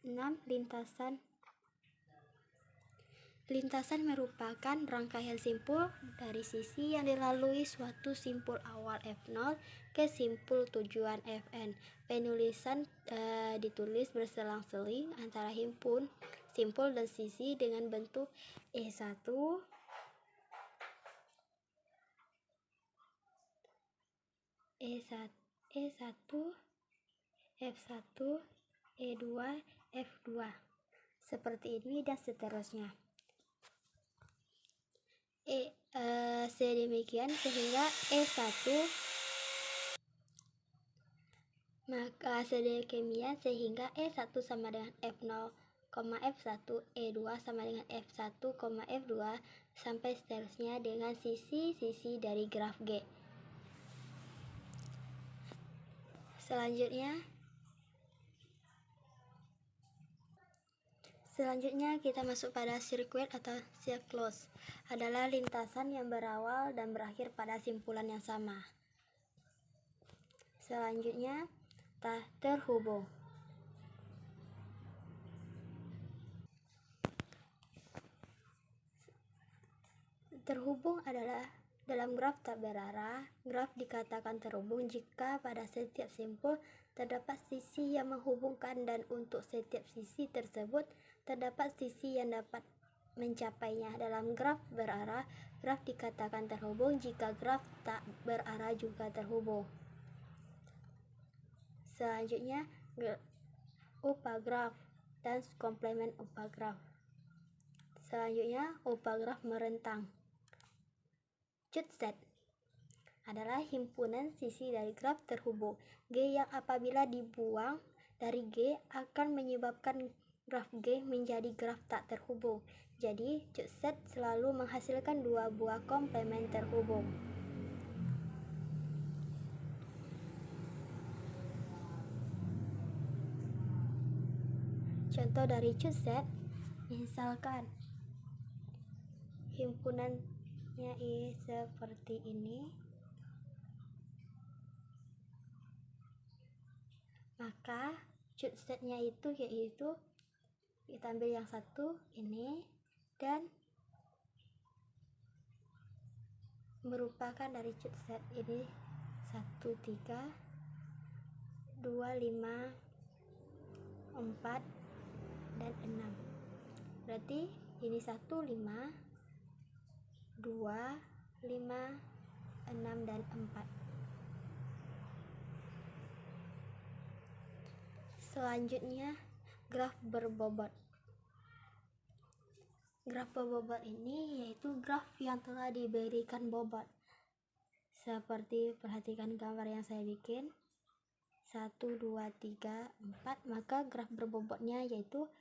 enam, lintasan merupakan rangkaian simpul dari sisi yang dilalui suatu simpul awal F0 ke simpul tujuan Fn. Penulisan ditulis berselang-seling antara himpun simpul dan sisi dengan bentuk E1, E1, E1, F1, E2, F2. Seperti ini dan seterusnya. Sedemikian sehingga E1 maka sedemikian sehingga E1 sama dengan F0, F1, E2 sama dengan F1, F2 sampai seterusnya dengan sisi-sisi dari graf G. Selanjutnya kita masuk pada sirkuit atau siklus, adalah lintasan yang berawal dan berakhir pada simpulan yang sama. Selanjutnya terhubung. Terhubung adalah dalam graf tak berarah. Graf dikatakan terhubung jika pada setiap simpul terdapat sisi yang menghubungkan dan untuk setiap sisi tersebut terdapat sisi yang dapat mencapainya. Dalam graf berarah, graf dikatakan terhubung jika graf tak berarah juga terhubung. Selanjutnya upagraf dan komplement upagraf. Selanjutnya upagraf merentang. Cut set adalah himpunan sisi dari graf terhubung G yang apabila dibuang dari G akan menyebabkan graf G menjadi graf tak terhubung. Jadi cut set selalu menghasilkan dua buah komplement terhubung. Contoh dari cut set, misalkan himpunannya seperti ini, maka cut setnya itu yaitu kita ambil yang satu ini dan merupakan dari cut set ini 1, 3, 2, 5, 4 dan 6. Berarti ini 1, 5, 2, 5, 6 dan 4. Selanjutnya graf berbobot. Graf berbobot ini yaitu graf yang telah diberikan bobot. Seperti perhatikan gambar yang saya bikin 1, 2, 3, 4. Maka graf berbobotnya yaitu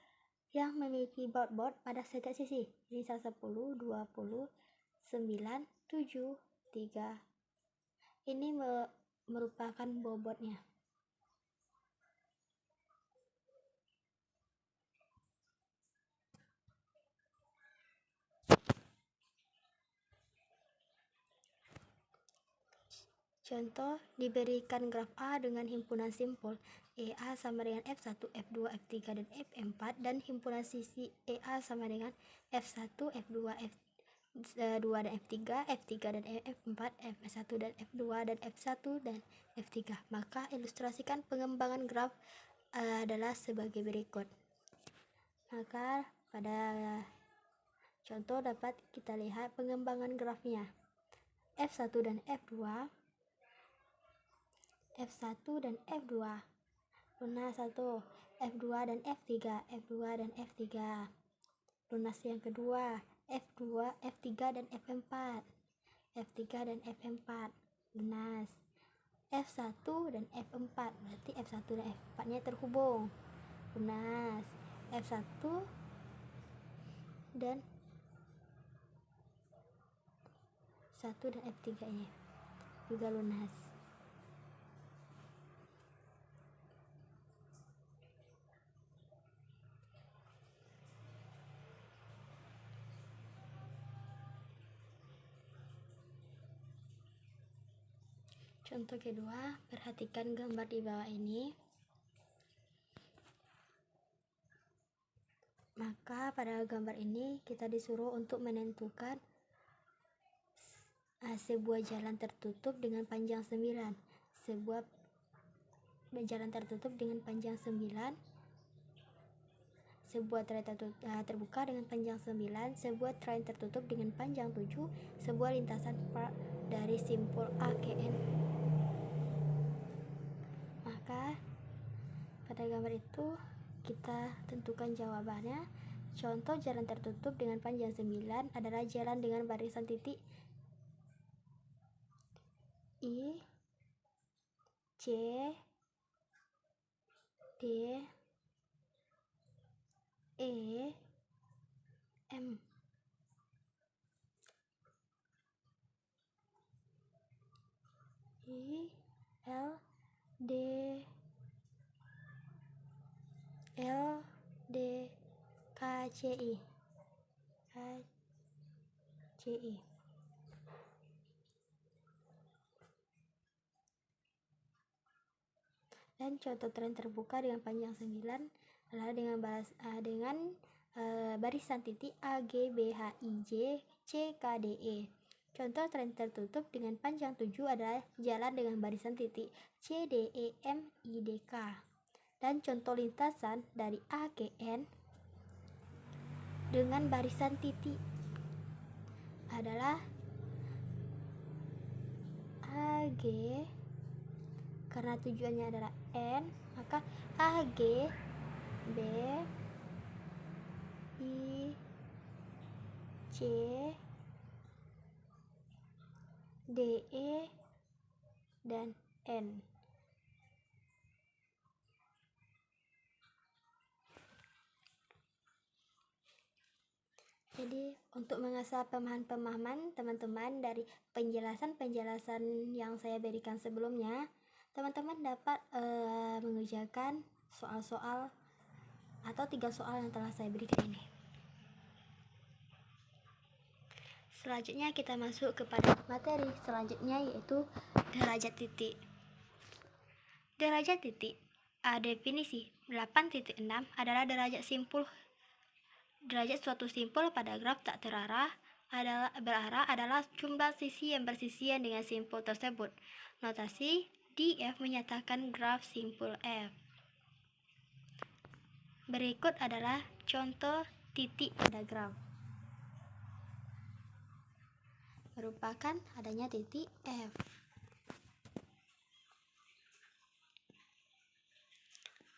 yang memiliki bobot pada setiap sisi. Ini 10, 20, 9, 7, 3. Ini merupakan bobotnya. Contoh, diberikan graf A dengan himpunan simpul EA sama dengan F1, F2, F3, dan F4 dan himpunan sisi EA sama dengan F1, F2, F2 dan F3, F3 dan F4, F1 dan F2 dan F1 dan F3. Maka ilustrasikan pengembangan graf adalah sebagai berikut. Maka pada contoh dapat kita lihat pengembangan grafnya. F1 dan F2, F1 dan F2, lunas 1, F2 dan F3, F2 dan F3, lunas yang kedua, F2, F3 dan F4, F3 dan F4, lunas, F1 dan F4, berarti F1 dan F4 nya terhubung, lunas, F1 dan 1 dan F3 nya juga lunas. Contoh kedua, perhatikan gambar di bawah ini. Maka pada gambar ini kita disuruh untuk menentukan sebuah jalan tertutup dengan panjang 9. Sebuah jalan tertutup dengan panjang 9. Sebuah train terbuka dengan panjang 9. Sebuah train tertutup dengan panjang 7. Sebuah lintasan dari simpul A ke N Maka pada gambar itu kita tentukan jawabannya. Contoh jalan tertutup dengan panjang 9 adalah jalan dengan barisan titik I, C, D, E, M. I, L, D, K, C, I. Dan contoh tren terbuka dengan panjang 9 adalah dengan barisan titik A, G, B, H, I, J, C, K, D, E. Contoh tren tertutup dengan panjang 7 adalah jalan dengan barisan titik C, D, E, M, I, D, K. Dan contoh lintasan dari A ke N dengan barisan titik adalah A, G, karena tujuannya adalah N, maka A, G, B, I, C, D, E, dan N. Jadi untuk mengasah pemahaman teman-teman dari penjelasan-penjelasan yang saya berikan sebelumnya, teman-teman dapat mengerjakan soal-soal atau 3 soal yang telah saya berikan ini. Selanjutnya kita masuk kepada materi selanjutnya, yaitu derajat titik. Derajat titik definisi 8.6 adalah derajat suatu simpul pada graf tak terarah adalah jumlah sisi yang bersisian dengan simpul tersebut. Notasi df menyatakan graf simpul f. Berikut adalah contoh titik pada graf. Merupakan adanya titik F.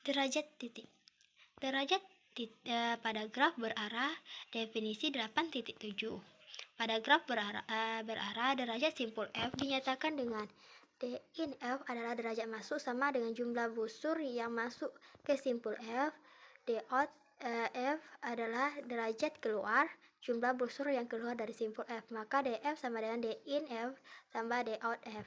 Derajat titik. Derajat pada graf berarah definisi 8.7. Pada graf berarah derajat simpul F dinyatakan dengan D in F adalah derajat masuk sama dengan jumlah busur yang masuk ke simpul F. D out F adalah derajat keluar jumlah busur yang keluar dari simpul F. Maka DF sama dengan D in F tambah D out F.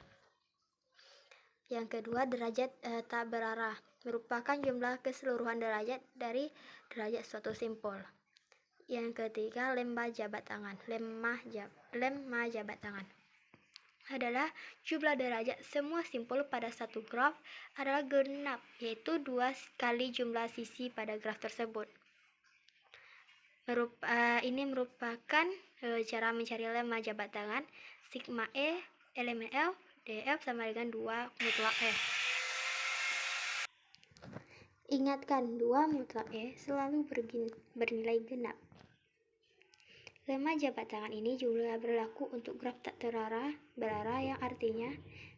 Yang kedua, derajat tak berarah merupakan jumlah keseluruhan derajat dari derajat suatu simpul. Yang ketiga, lemma jabat tangan. Lemma jabat tangan adalah jumlah derajat semua simpul pada satu graf adalah genap, yaitu 2 kali jumlah sisi pada graf tersebut. Ini merupakan cara mencari lemma jabat tangan. Sigma E elemen L df sama dengan 2 mutlak F. Ingatkan, 2 mutlak E selalu bernilai genap. Lemma jabat tangan ini juga berlaku untuk graf tak berarah yang artinya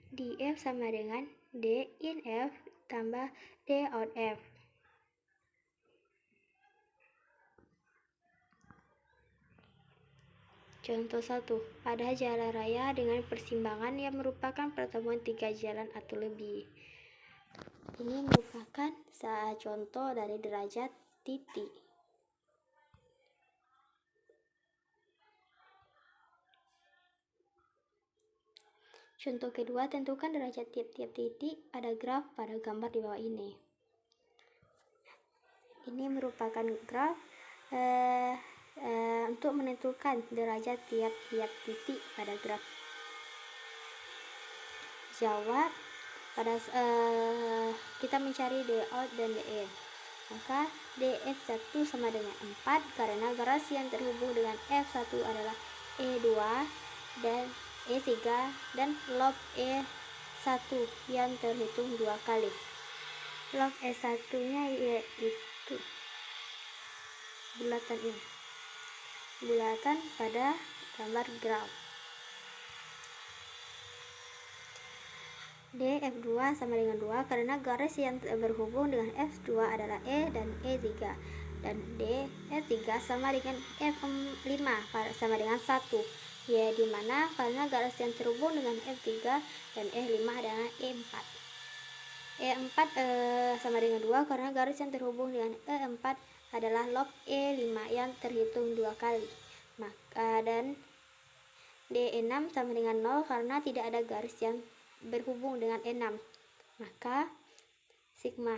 df sama dengan D in F tambah D out F. Contoh 1. Ada jalan raya dengan persimpangan yang merupakan pertemuan 3 jalan atau lebih. Ini merupakan contoh dari derajat titik. Contoh kedua, tentukan derajat tiap-tiap titik pada graf pada gambar di bawah ini. Ini merupakan graf untuk menentukan derajat tiap-tiap titik pada graf. Jawab pada kita mencari D out dan DE. Maka DF1 sama dengan 4 karena garis yang terhubung dengan F1 adalah E2 dan E3 dan log E1 yang terhitung 2 kali. Log E1 nya yaitu bulatan pada gambar graf. D F2 sama dengan 2 karena garis yang berhubung dengan F2 adalah E dan E3, dan D E3 sama dengan F5 sama dengan 1, ya dimana karena garis yang terhubung dengan F3 dan E5 adalah E4. E4 sama dengan 2 karena garis yang terhubung dengan E4 adalah log E5 yang terhitung 2 kali. Dan D6 sama dengan 0 karena tidak ada garis yang berhubung dengan E6. Maka sigma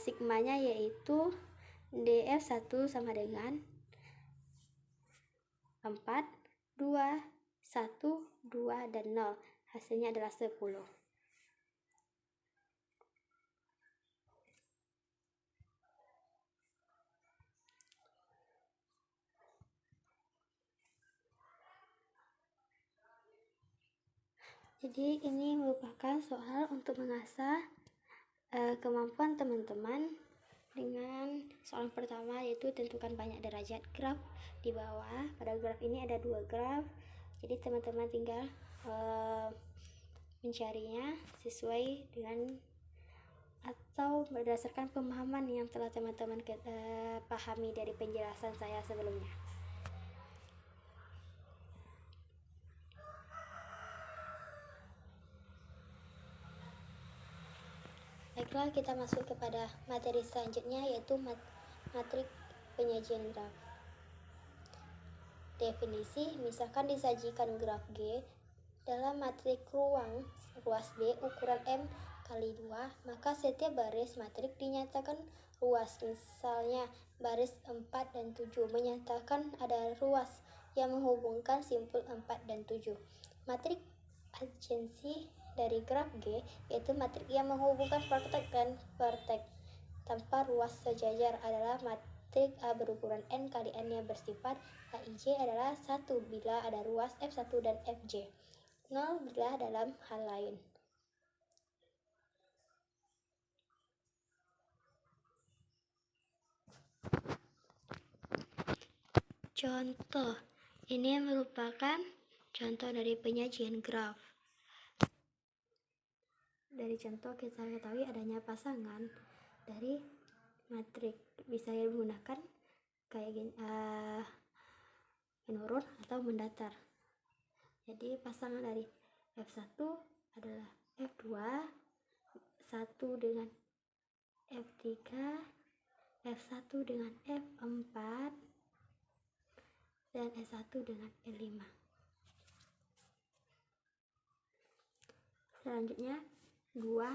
sigmanya yaitu DF1 sama dengan 4, 2, 1, 2, dan 0. Hasilnya adalah 10. Jadi ini merupakan soal untuk mengasah kemampuan teman-teman dengan soal pertama, yaitu tentukan banyak derajat graf. Di bawah pada graf ini ada 2 graf, jadi teman-teman tinggal mencarinya sesuai dengan atau berdasarkan pemahaman yang telah teman-teman pahami dari penjelasan saya sebelumnya. Baiklah, kita masuk kepada materi selanjutnya, yaitu matrik penyajian graf. Definisi: misalkan disajikan graf G dalam matrik ruas B ukuran M kali 2, maka setiap baris matrik dinyatakan ruas. Misalnya baris 4 dan 7 menyatakan ada ruas yang menghubungkan simpul 4 dan 7. Matrik adjensi dari graf G yaitu matrik yang menghubungkan vertex dan vertex tanpa ruas sejajar adalah matrik A berukuran N kali N yang bersifat Hij adalah 1 bila ada ruas F1 dan Fj, 0 bila dalam hal lain. Contoh, ini merupakan contoh dari penyajian graf. Dari contoh kita ketahui adanya pasangan dari matrik, bisa menggunakan kayak gini, menurun atau mendatar. Jadi pasangan dari F1 adalah F2, 1 dengan F3, F1 dengan F4, dan S1 dengan E5. Selanjutnya 2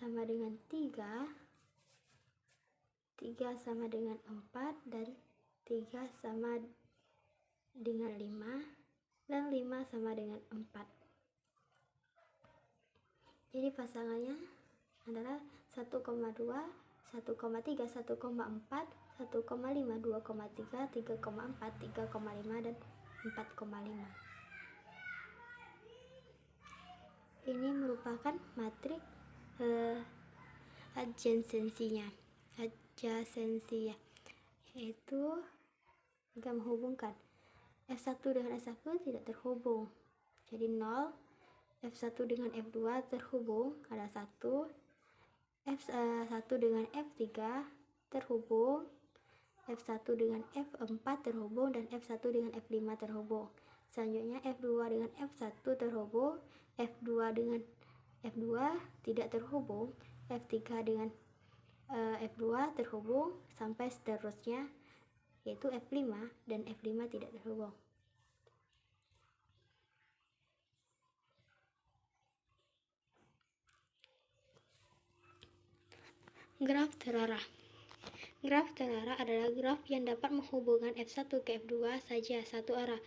sama dengan 3 sama dengan 4, dan 3 sama dengan 5, dan 5 sama dengan 4. Jadi pasangannya adalah 1,2, 1,3, 1,4, 1,5, 2,3, 3,4, 3,5, dan 4,5. Ini merupakan matrik adjasensinya, yaitu jika menghubungkan F1 dengan S1 tidak terhubung, jadi 0. F1 dengan F2 terhubung, ada 1. F1 dengan F3 terhubung, F1 dengan F4 terhubung, dan F1 dengan F5 terhubung. Selanjutnya F2 dengan F1 terhubung, F2 dengan F2 tidak terhubung, F3 dengan F2 terhubung, sampai seterusnya, yaitu F5 dan F5 tidak terhubung. Graf terarah. Graf terarah adalah graf yang dapat menghubungkan F1 ke F2 saja satu arah.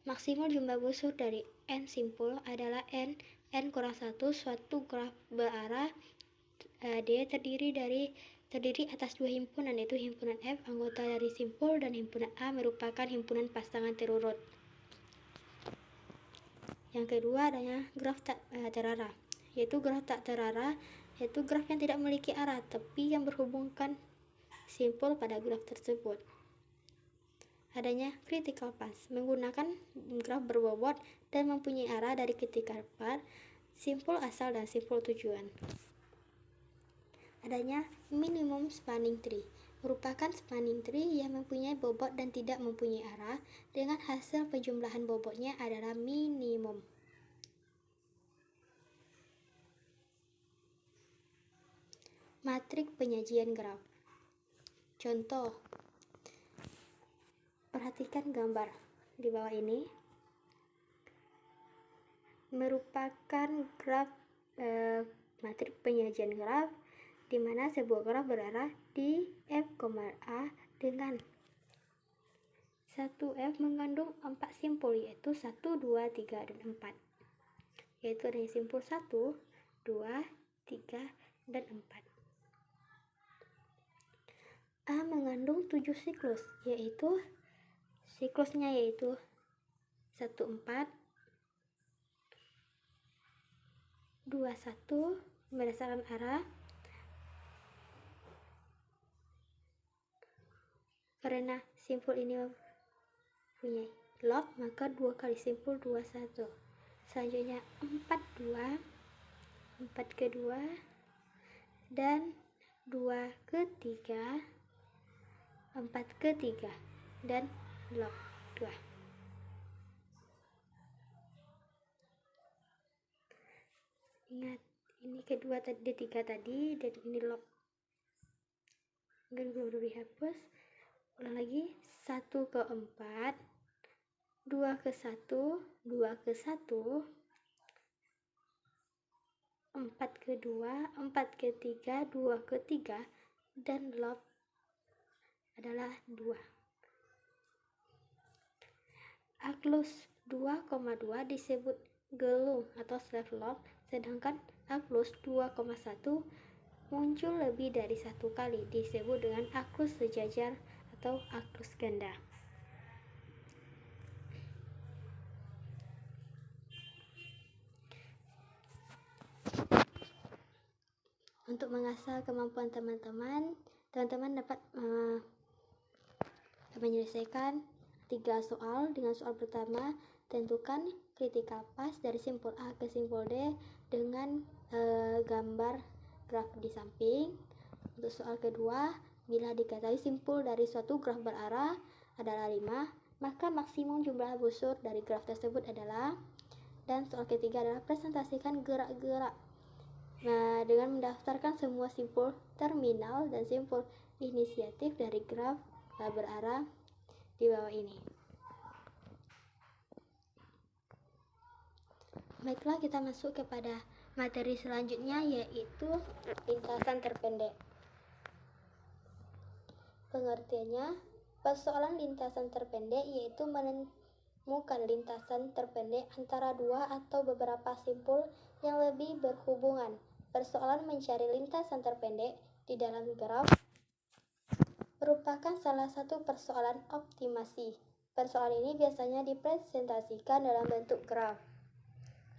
Maksimal jumlah busur dari N simpul adalah N kurang 1. Suatu graf berarah D terdiri atas 2 himpunan, yaitu himpunan F anggota dari simpul dan himpunan A merupakan himpunan pasangan terurut. Yang kedua adanya graf terarah, yaitu graf tak terarah, yaitu graf yang tidak memiliki arah tapi yang berhubungkan simpul pada graf tersebut. adanya critical path menggunakan graf berbobot dan mempunyai arah dari critical path, simpul asal dan simpul tujuan. Adanya minimum spanning tree merupakan spanning tree yang mempunyai bobot dan tidak mempunyai arah dengan hasil penjumlahan bobotnya adalah minimum. Matrik penyajian graf. Contoh, perhatikan gambar di bawah ini merupakan graf matrik penyajian graf di mana sebuah graf berarah di F, A dengan 1F mengandung 4 simpul yaitu 1, 2, 3, dan 4. Yaitu ada simpul 1, 2, 3, dan 4. A mengandung 7 siklus yaitu siklusnya yaitu 1, 4, 2, 1 berdasarkan arah. Karena simpul ini punya log, maka 2 kali simpul 2, 1. Selanjutnya 4, 2, 4 ke 2, dan 2 ke 3, 4 ke 3, dan log 2. Ingat, ini kedua tadi, 3 tadi, dan ini log. Dan baru dihapus. Ulang lagi, 1 ke 4, 2 ke 1, 2 ke 1, 4 ke 2, 4 ke 3, 2 ke 3, dan log adalah 2. Aklus 2,2 disebut gelung atau slave log, sedangkan aklus 2,1 muncul lebih dari 1 kali disebut dengan aklus sejajar atau aklus ganda. Untuk mengasah kemampuan teman-teman dapat menyelesaikan 3 soal. Dengan soal pertama, tentukan critical path dari simpul A ke simpul D dengan gambar graf di samping. Untuk soal kedua, bila diketahui simpul dari suatu graf berarah adalah 5, maka maksimum jumlah busur dari graf tersebut adalah. Dan soal ketiga adalah presentasikan gerak-gerak dengan mendaftarkan semua simpul terminal dan simpul inisiatif dari graf berarah di bawah ini. Baiklah, kita masuk kepada materi selanjutnya, yaitu lintasan terpendek. Pengertiannya, persoalan lintasan terpendek yaitu menemukan lintasan terpendek antara dua atau beberapa simpul yang lebih berhubungan. Persoalan mencari lintasan terpendek di dalam graf merupakan salah satu persoalan optimasi. Persoalan ini biasanya dipresentasikan dalam bentuk graf.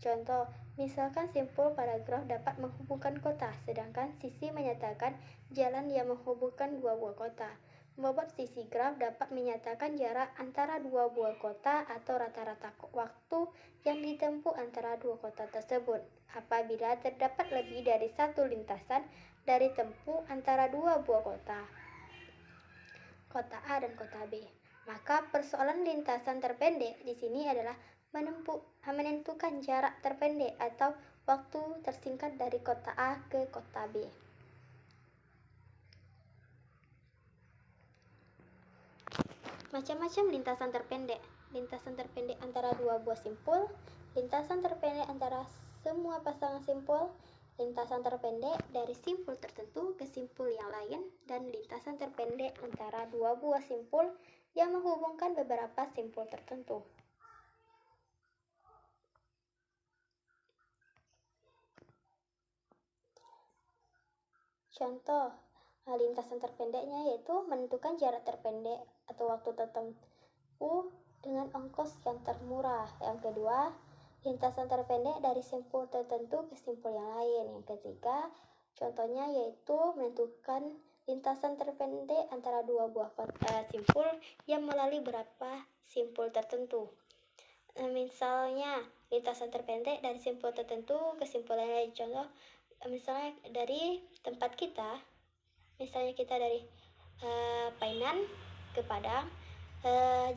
Contoh, misalkan simpul pada graf dapat menghubungkan kota, sedangkan sisi menyatakan jalan yang menghubungkan dua buah kota. Bobot sisi graf dapat menyatakan jarak antara dua buah kota atau rata-rata waktu yang ditempuh antara dua kota tersebut. Apabila terdapat lebih dari satu lintasan dari tempuh antara dua buah kota A dan kota B, maka persoalan lintasan terpendek di sini adalah menentukan jarak terpendek atau waktu tersingkat dari kota A ke kota B. Macam-macam lintasan terpendek. Lintasan terpendek antara dua buah simpul, lintasan terpendek antara semua pasangan simpul, lintasan terpendek dari simpul tertentu ke simpul yang lain, dan lintasan terpendek antara dua buah simpul yang menghubungkan beberapa simpul tertentu. Contoh lintasan terpendeknya yaitu menentukan jarak terpendek atau waktu tertentu dengan ongkos yang termurah. Yang kedua, lintasan terpendek dari simpul tertentu ke simpul yang lain. Yang ketiga, contohnya yaitu menentukan lintasan terpendek antara dua buah simpul yang melalui beberapa simpul tertentu. Misalnya, lintasan terpendek dari simpul tertentu ke simpul lain. Contoh, misalnya dari tempat kita, misalnya kita dari Painan ke Padang,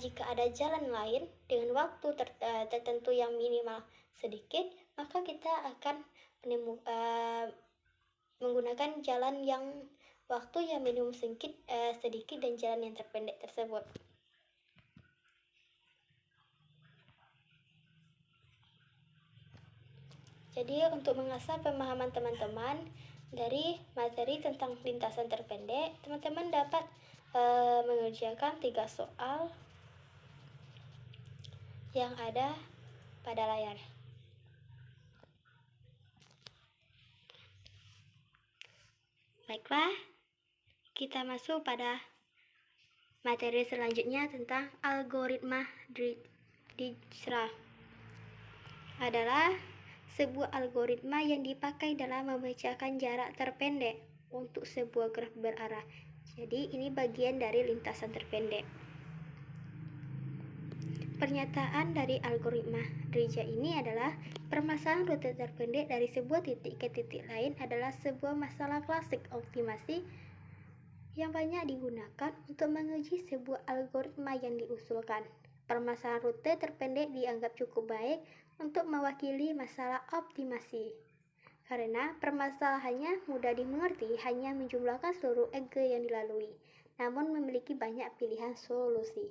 jika ada jalan lain dengan waktu tertentu yang minimal sedikit, maka kita akan menggunakan jalan yang waktu yang minimum sedikit dan jalan yang terpendek tersebut. Jadi untuk mengasah pemahaman teman-teman dari materi tentang lintasan terpendek, teman-teman dapat mengerjakan 3 soal yang ada pada layar. Baiklah, kita masuk pada materi selanjutnya tentang algoritma Dijkstra. Adalah sebuah algoritma yang dipakai dalam memecahkan jarak terpendek untuk sebuah graf berarah. Jadi ini bagian dari lintasan terpendek. Pernyataan dari algoritma Dijkstra ini adalah permasalahan rute terpendek dari sebuah titik ke titik lain adalah sebuah masalah klasik optimasi yang banyak digunakan untuk menguji sebuah algoritma yang diusulkan. Permasalahan rute terpendek dianggap cukup baik untuk mewakili masalah optimasi karena permasalahannya mudah dimengerti, hanya menjumlahkan seluruh ege yang dilalui, namun memiliki banyak pilihan solusi.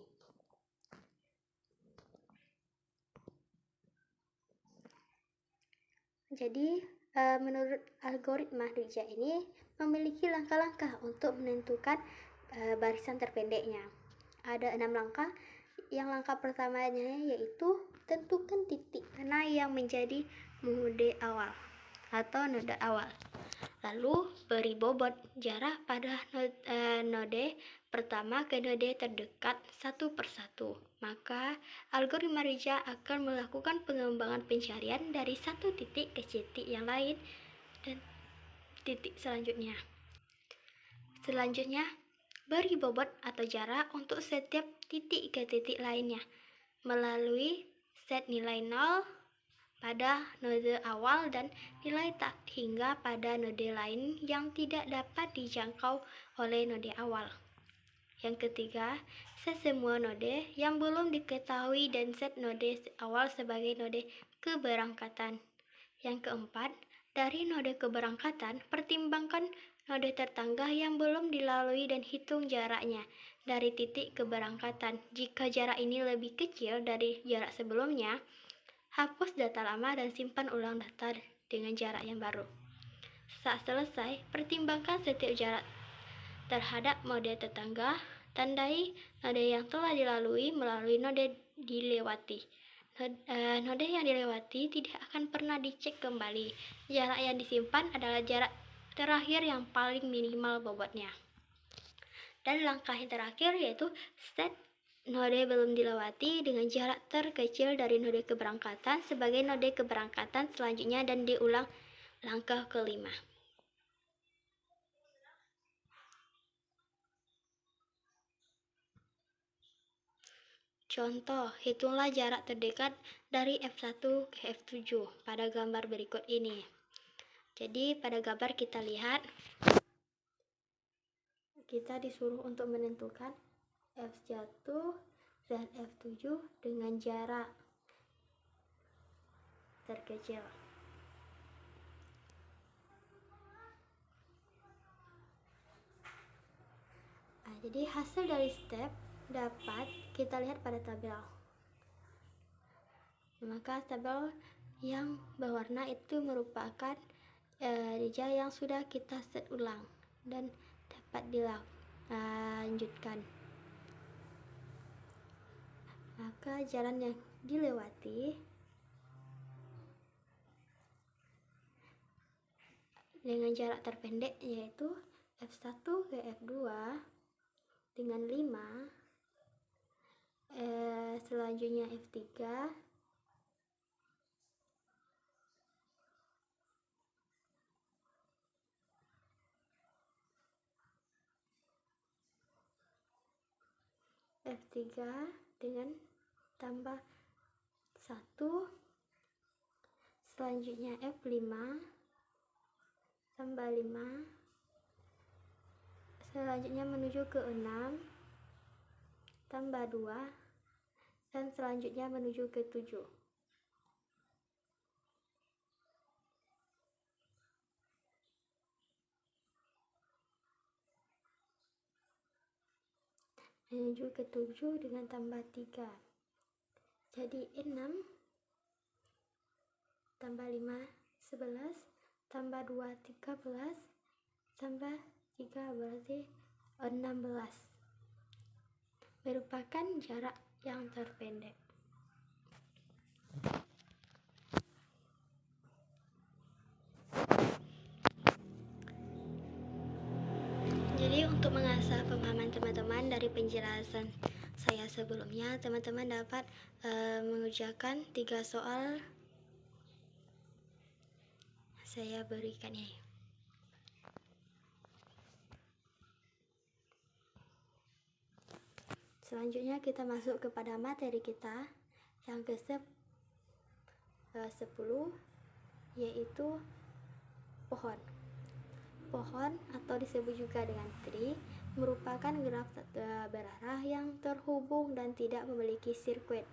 Jadi, menurut algoritma Dijkstra ini memiliki langkah-langkah untuk menentukan barisan terpendeknya. Ada 6 langkah. Yang langkah pertamanya yaitu tentukan titik mana yang menjadi node awal atau node awal. Lalu beri bobot jarak pada node pertama ke node terdekat satu persatu. Maka algoritma Dijkstra akan melakukan pengembangan pencarian dari satu titik ke titik yang lain dan titik selanjutnya. Selanjutnya, beri bobot atau jarak untuk setiap titik ke titik lainnya melalui set nilai 0 pada node awal dan nilai tak hingga pada node lain yang tidak dapat dijangkau oleh node awal. Yang ketiga, set semua node yang belum diketahui dan set node awal sebagai node keberangkatan. Yang keempat, dari node keberangkatan, pertimbangkan node tetangga yang belum dilalui dan hitung jaraknya dari titik keberangkatan. Jika jarak ini lebih kecil dari jarak sebelumnya, hapus data lama dan simpan ulang data dengan jarak yang baru. Saat selesai, pertimbangkan setiap jarak terhadap node tetangga. Tandai node yang telah dilalui melalui node dilewati. Node yang dilewati tidak akan pernah dicek kembali. Jarak yang disimpan adalah jarak terakhir yang paling minimal bobotnya. Dan langkah yang terakhir yaitu set node belum dilewati dengan jarak terkecil dari node keberangkatan sebagai node keberangkatan selanjutnya dan diulang langkah kelima. Contoh, hitunglah jarak terdekat dari F1 ke F7 pada gambar berikut ini. Jadi pada gambar kita lihat, kita disuruh untuk menentukan F1 dan F7 dengan jarak terkecil. Jadi hasil dari step dapat kita lihat pada tabel. Maka tabel yang berwarna itu merupakan Dijkstra yang sudah kita set ulang dan dapat dilanjutkan. Maka jalan yang dilewati dengan jarak terpendek yaitu F1 ke F2 dengan 5, selanjutnya F3, F3 dengan tambah 1, selanjutnya F5 tambah 5, selanjutnya menuju ke 6 tambah 2, dan selanjutnya menuju ke 7. Menuju ke 7 dengan tambah 3. Jadi 6 tambah 5 11 tambah 2 13 tambah 3 berarti 16, merupakan jarak yang terpendek. Jadi untuk mengasah pemahaman teman-teman dari penjelasan saya sebelumnya, teman-teman dapat mengerjakan 3 soal saya berikan ini. Selanjutnya kita masuk kepada materi kita yang ke-10, yaitu pohon. Pohon atau disebut juga dengan tree merupakan graf berarah yang terhubung dan tidak memiliki sirkuit.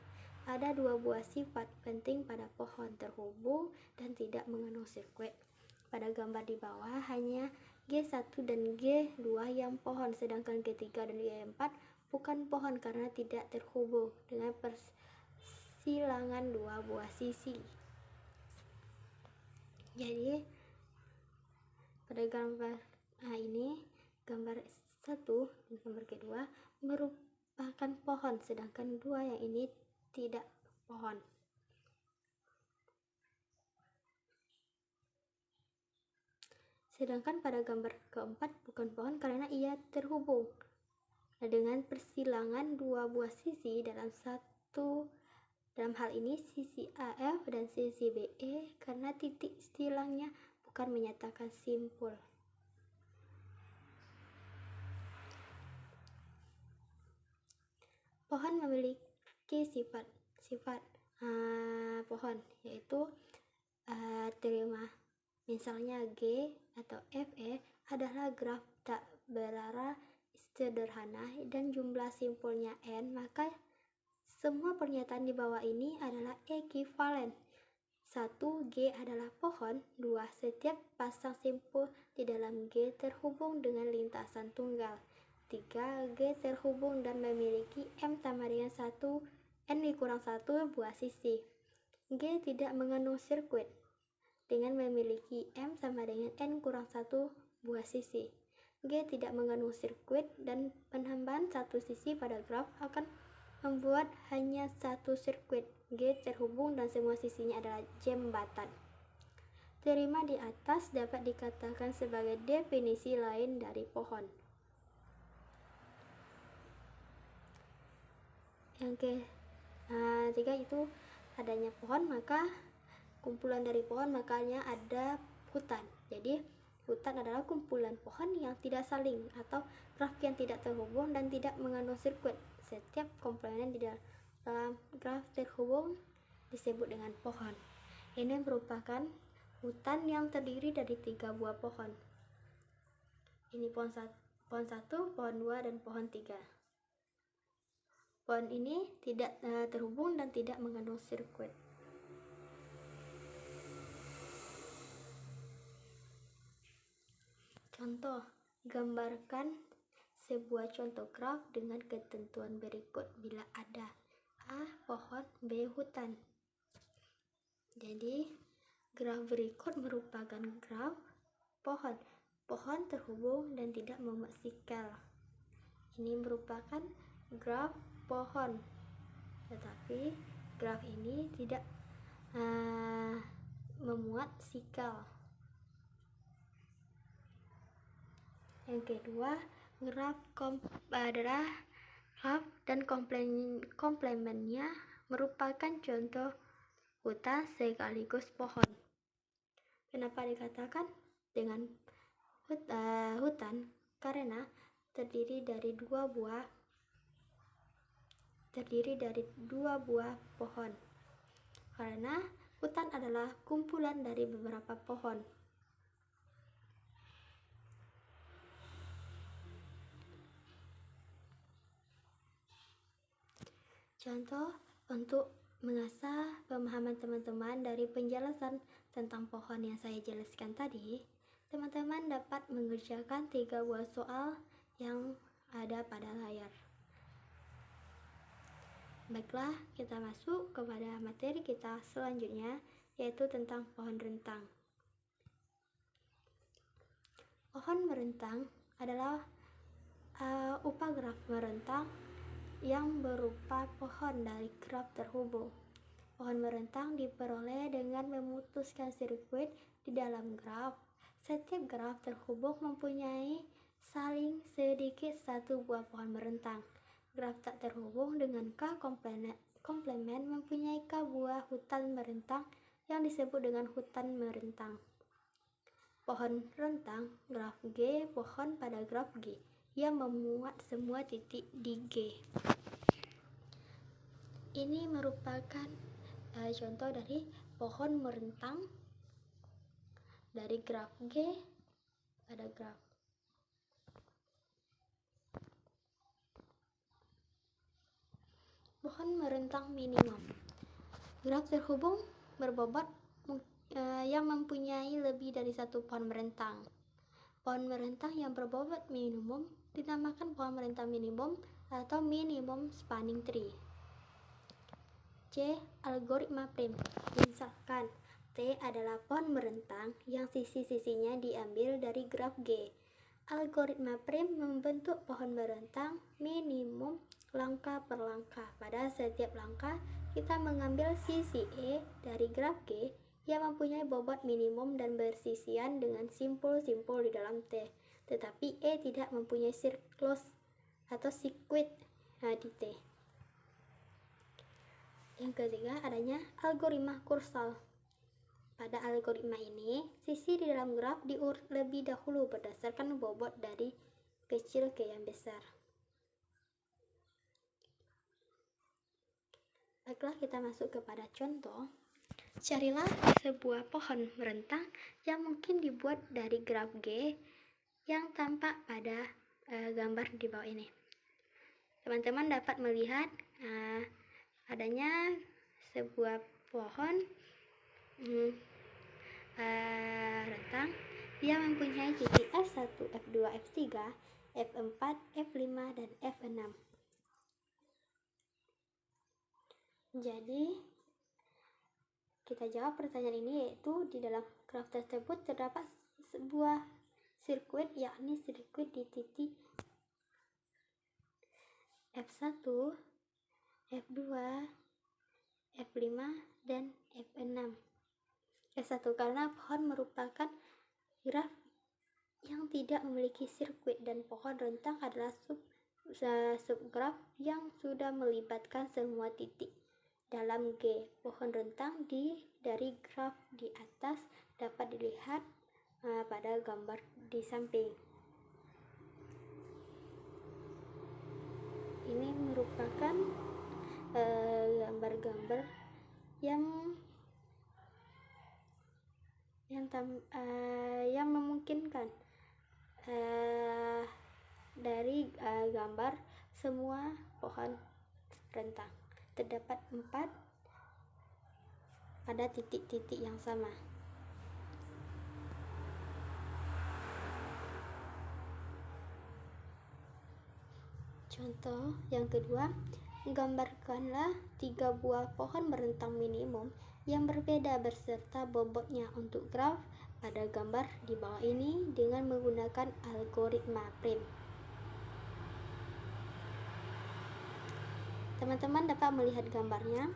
Ada 2 buah sifat penting pada pohon terhubung dan tidak mengandung sirkuit. Pada gambar di bawah hanya G1 dan G2 yang pohon, sedangkan G3 dan G4 bukan pohon karena tidak terhubung dengan persilangan 2 buah sisi. Jadi pada gambar ini, gambar 1 dan gambar kedua merupakan pohon, sedangkan 2 yang ini tidak pohon. Sedangkan pada gambar keempat bukan pohon karena ia terhubung dengan persilangan 2 buah sisi dalam hal ini sisi AF dan sisi BE, karena titik silangnya bukan menyatakan simpul. Pohon memiliki sifat pohon, yaitu terima. Misalnya G atau FE adalah graf tak berarah sederhana dan jumlah simpulnya N, maka semua pernyataan di bawah ini adalah ekivalen. 1. G adalah pohon. 2. Setiap pasang simpul di dalam G terhubung dengan lintasan tunggal. 3. G terhubung dan memiliki M sama dengan 1, N dikurang 1 buah sisi. G tidak mengandung sirkuit dengan memiliki M sama dengan N kurang 1 buah sisi. G tidak mengandung sirkuit dan penambahan satu sisi pada graf akan membuat hanya satu sirkuit. G terhubung dan semua sisinya adalah jembatan. Terima di atas dapat dikatakan sebagai definisi lain dari pohon. Yang ketiga itu adanya pohon, maka kumpulan dari pohon, makanya ada hutan. Jadi hutan adalah kumpulan pohon yang tidak saling atau graf yang tidak terhubung dan tidak mengandung sirkuit. Setiap komponen di dalam graf terhubung disebut dengan pohon. Ini merupakan hutan yang terdiri dari 3 buah pohon. Ini pohon 1, pohon 2, dan pohon 3. Pohon ini tidak terhubung dan tidak mengandung sirkuit. Contoh, gambarkan sebuah contoh graf dengan ketentuan berikut bila ada A. Pohon, B. Hutan. Jadi, graf berikut merupakan graf pohon. Pohon terhubung dan tidak membuat sikal. Ini merupakan graf pohon, tetapi graf ini tidak memuat sikal. Yang kedua, graf adalah graf dan komplemennya merupakan contoh hutan sekaligus pohon. Kenapa dikatakan dengan hutan? Karena terdiri dari 2 buah terdiri dari 2 buah pohon, karena hutan adalah kumpulan dari beberapa pohon. Contoh untuk mengasah pemahaman teman-teman dari penjelasan tentang pohon yang saya jelaskan tadi, teman-teman dapat mengerjakan 3 buah soal yang ada pada layar. Baiklah, kita masuk kepada materi kita selanjutnya, yaitu tentang pohon rentang. Pohon merentang adalah upagraf merentang yang berupa pohon dari graf terhubung. Pohon merentang diperoleh dengan memutuskan sirkuit di dalam graf. Setiap graf terhubung mempunyai saling sedikit satu buah pohon merentang. Graf tak terhubung dengan K komplement mempunyai K buah hutan merentang yang disebut dengan hutan merentang. Pohon rentang graf G pohon pada graf G yang memuat semua titik di G. Ini merupakan contoh dari pohon merentang dari graf G pada graf. Pohon merentang minimum. Graf terhubung berbobot yang mempunyai lebih dari satu pohon merentang. Pohon merentang yang berbobot minimum dinamakan pohon merentang minimum atau minimum spanning tree. C. Algoritma Prim. Misalkan T adalah pohon merentang yang sisi-sisinya diambil dari graf G. Algoritma Prim membentuk pohon merentang minimum langkah per langkah. Pada setiap langkah, kita mengambil sisi E dari graf G yang mempunyai bobot minimum dan bersisian dengan simpul-simpul di dalam T. Tetapi E tidak mempunyai siklus atau sirkuit di T. Yang ketiga, adanya algoritma kursal. Pada algoritma ini, sisi di dalam graf diurut lebih dahulu berdasarkan bobot dari kecil ke yang besar. Baiklah, kita masuk kepada contoh. Carilah sebuah pohon merentang yang mungkin dibuat dari graf G yang tampak pada gambar di bawah ini. Teman-teman dapat melihat adanya sebuah pohon rentang yang mempunyai titik F1, F2, F3, F4, F5, dan F6. Jadi, kita jawab pertanyaan ini, yaitu di dalam graf tersebut terdapat sebuah sirkuit, yakni sirkuit di titik F1, F2, F5, dan F6. F1 karena pohon merupakan graf yang tidak memiliki sirkuit dan pohon rentang adalah subgraf yang sudah melibatkan semua titik dalam G. Pohon rentang dari graf di atas dapat dilihat pada gambar di samping. Ini merupakan gambar-gambar yang memungkinkan dari gambar semua pohon rentang. Terdapat 4 pada titik-titik yang sama. Contoh yang kedua, gambarkanlah 3 buah pohon merentang minimum yang berbeda beserta bobotnya untuk graf pada gambar di bawah ini dengan menggunakan algoritma Prim. Teman-teman dapat melihat gambarnya.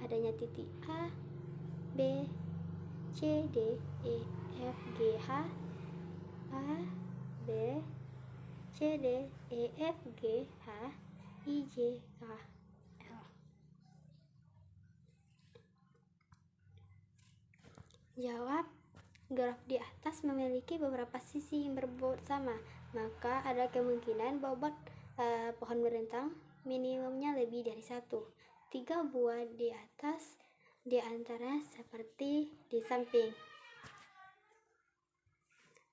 Adanya titik A, B, C, D, E, F, G, H, A, B, C, D, E, F, G, H, I, J, K, L. Jawab, graf di atas memiliki beberapa sisi yang berbobot sama, maka ada kemungkinan bobot pohon merentang minimumnya lebih dari 1. 3 buah di atas, di antara seperti di samping.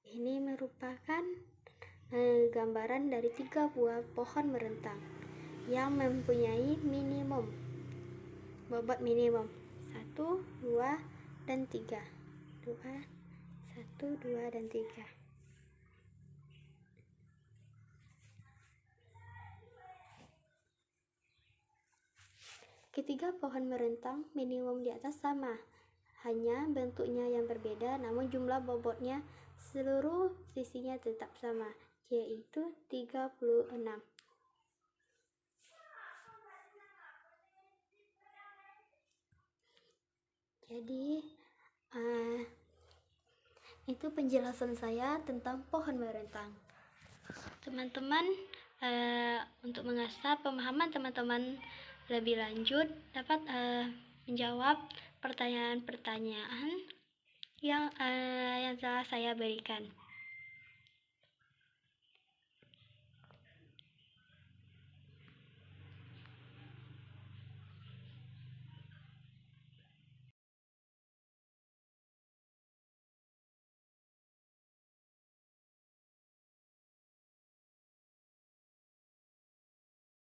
Ini merupakan gambaran dari 3 buah pohon merentang yang mempunyai bobot minimum 1, 2, dan 3. 1, 2, dan 3. Ketiga pohon merentang minimum di atas sama, hanya bentuknya yang berbeda, namun jumlah bobotnya seluruh sisinya tetap sama, yaitu 36. Jadi itu penjelasan saya tentang pohon merentang. Teman-teman, untuk mengasah pemahaman teman-teman lebih lanjut, dapat menjawab pertanyaan-pertanyaan yang telah saya berikan.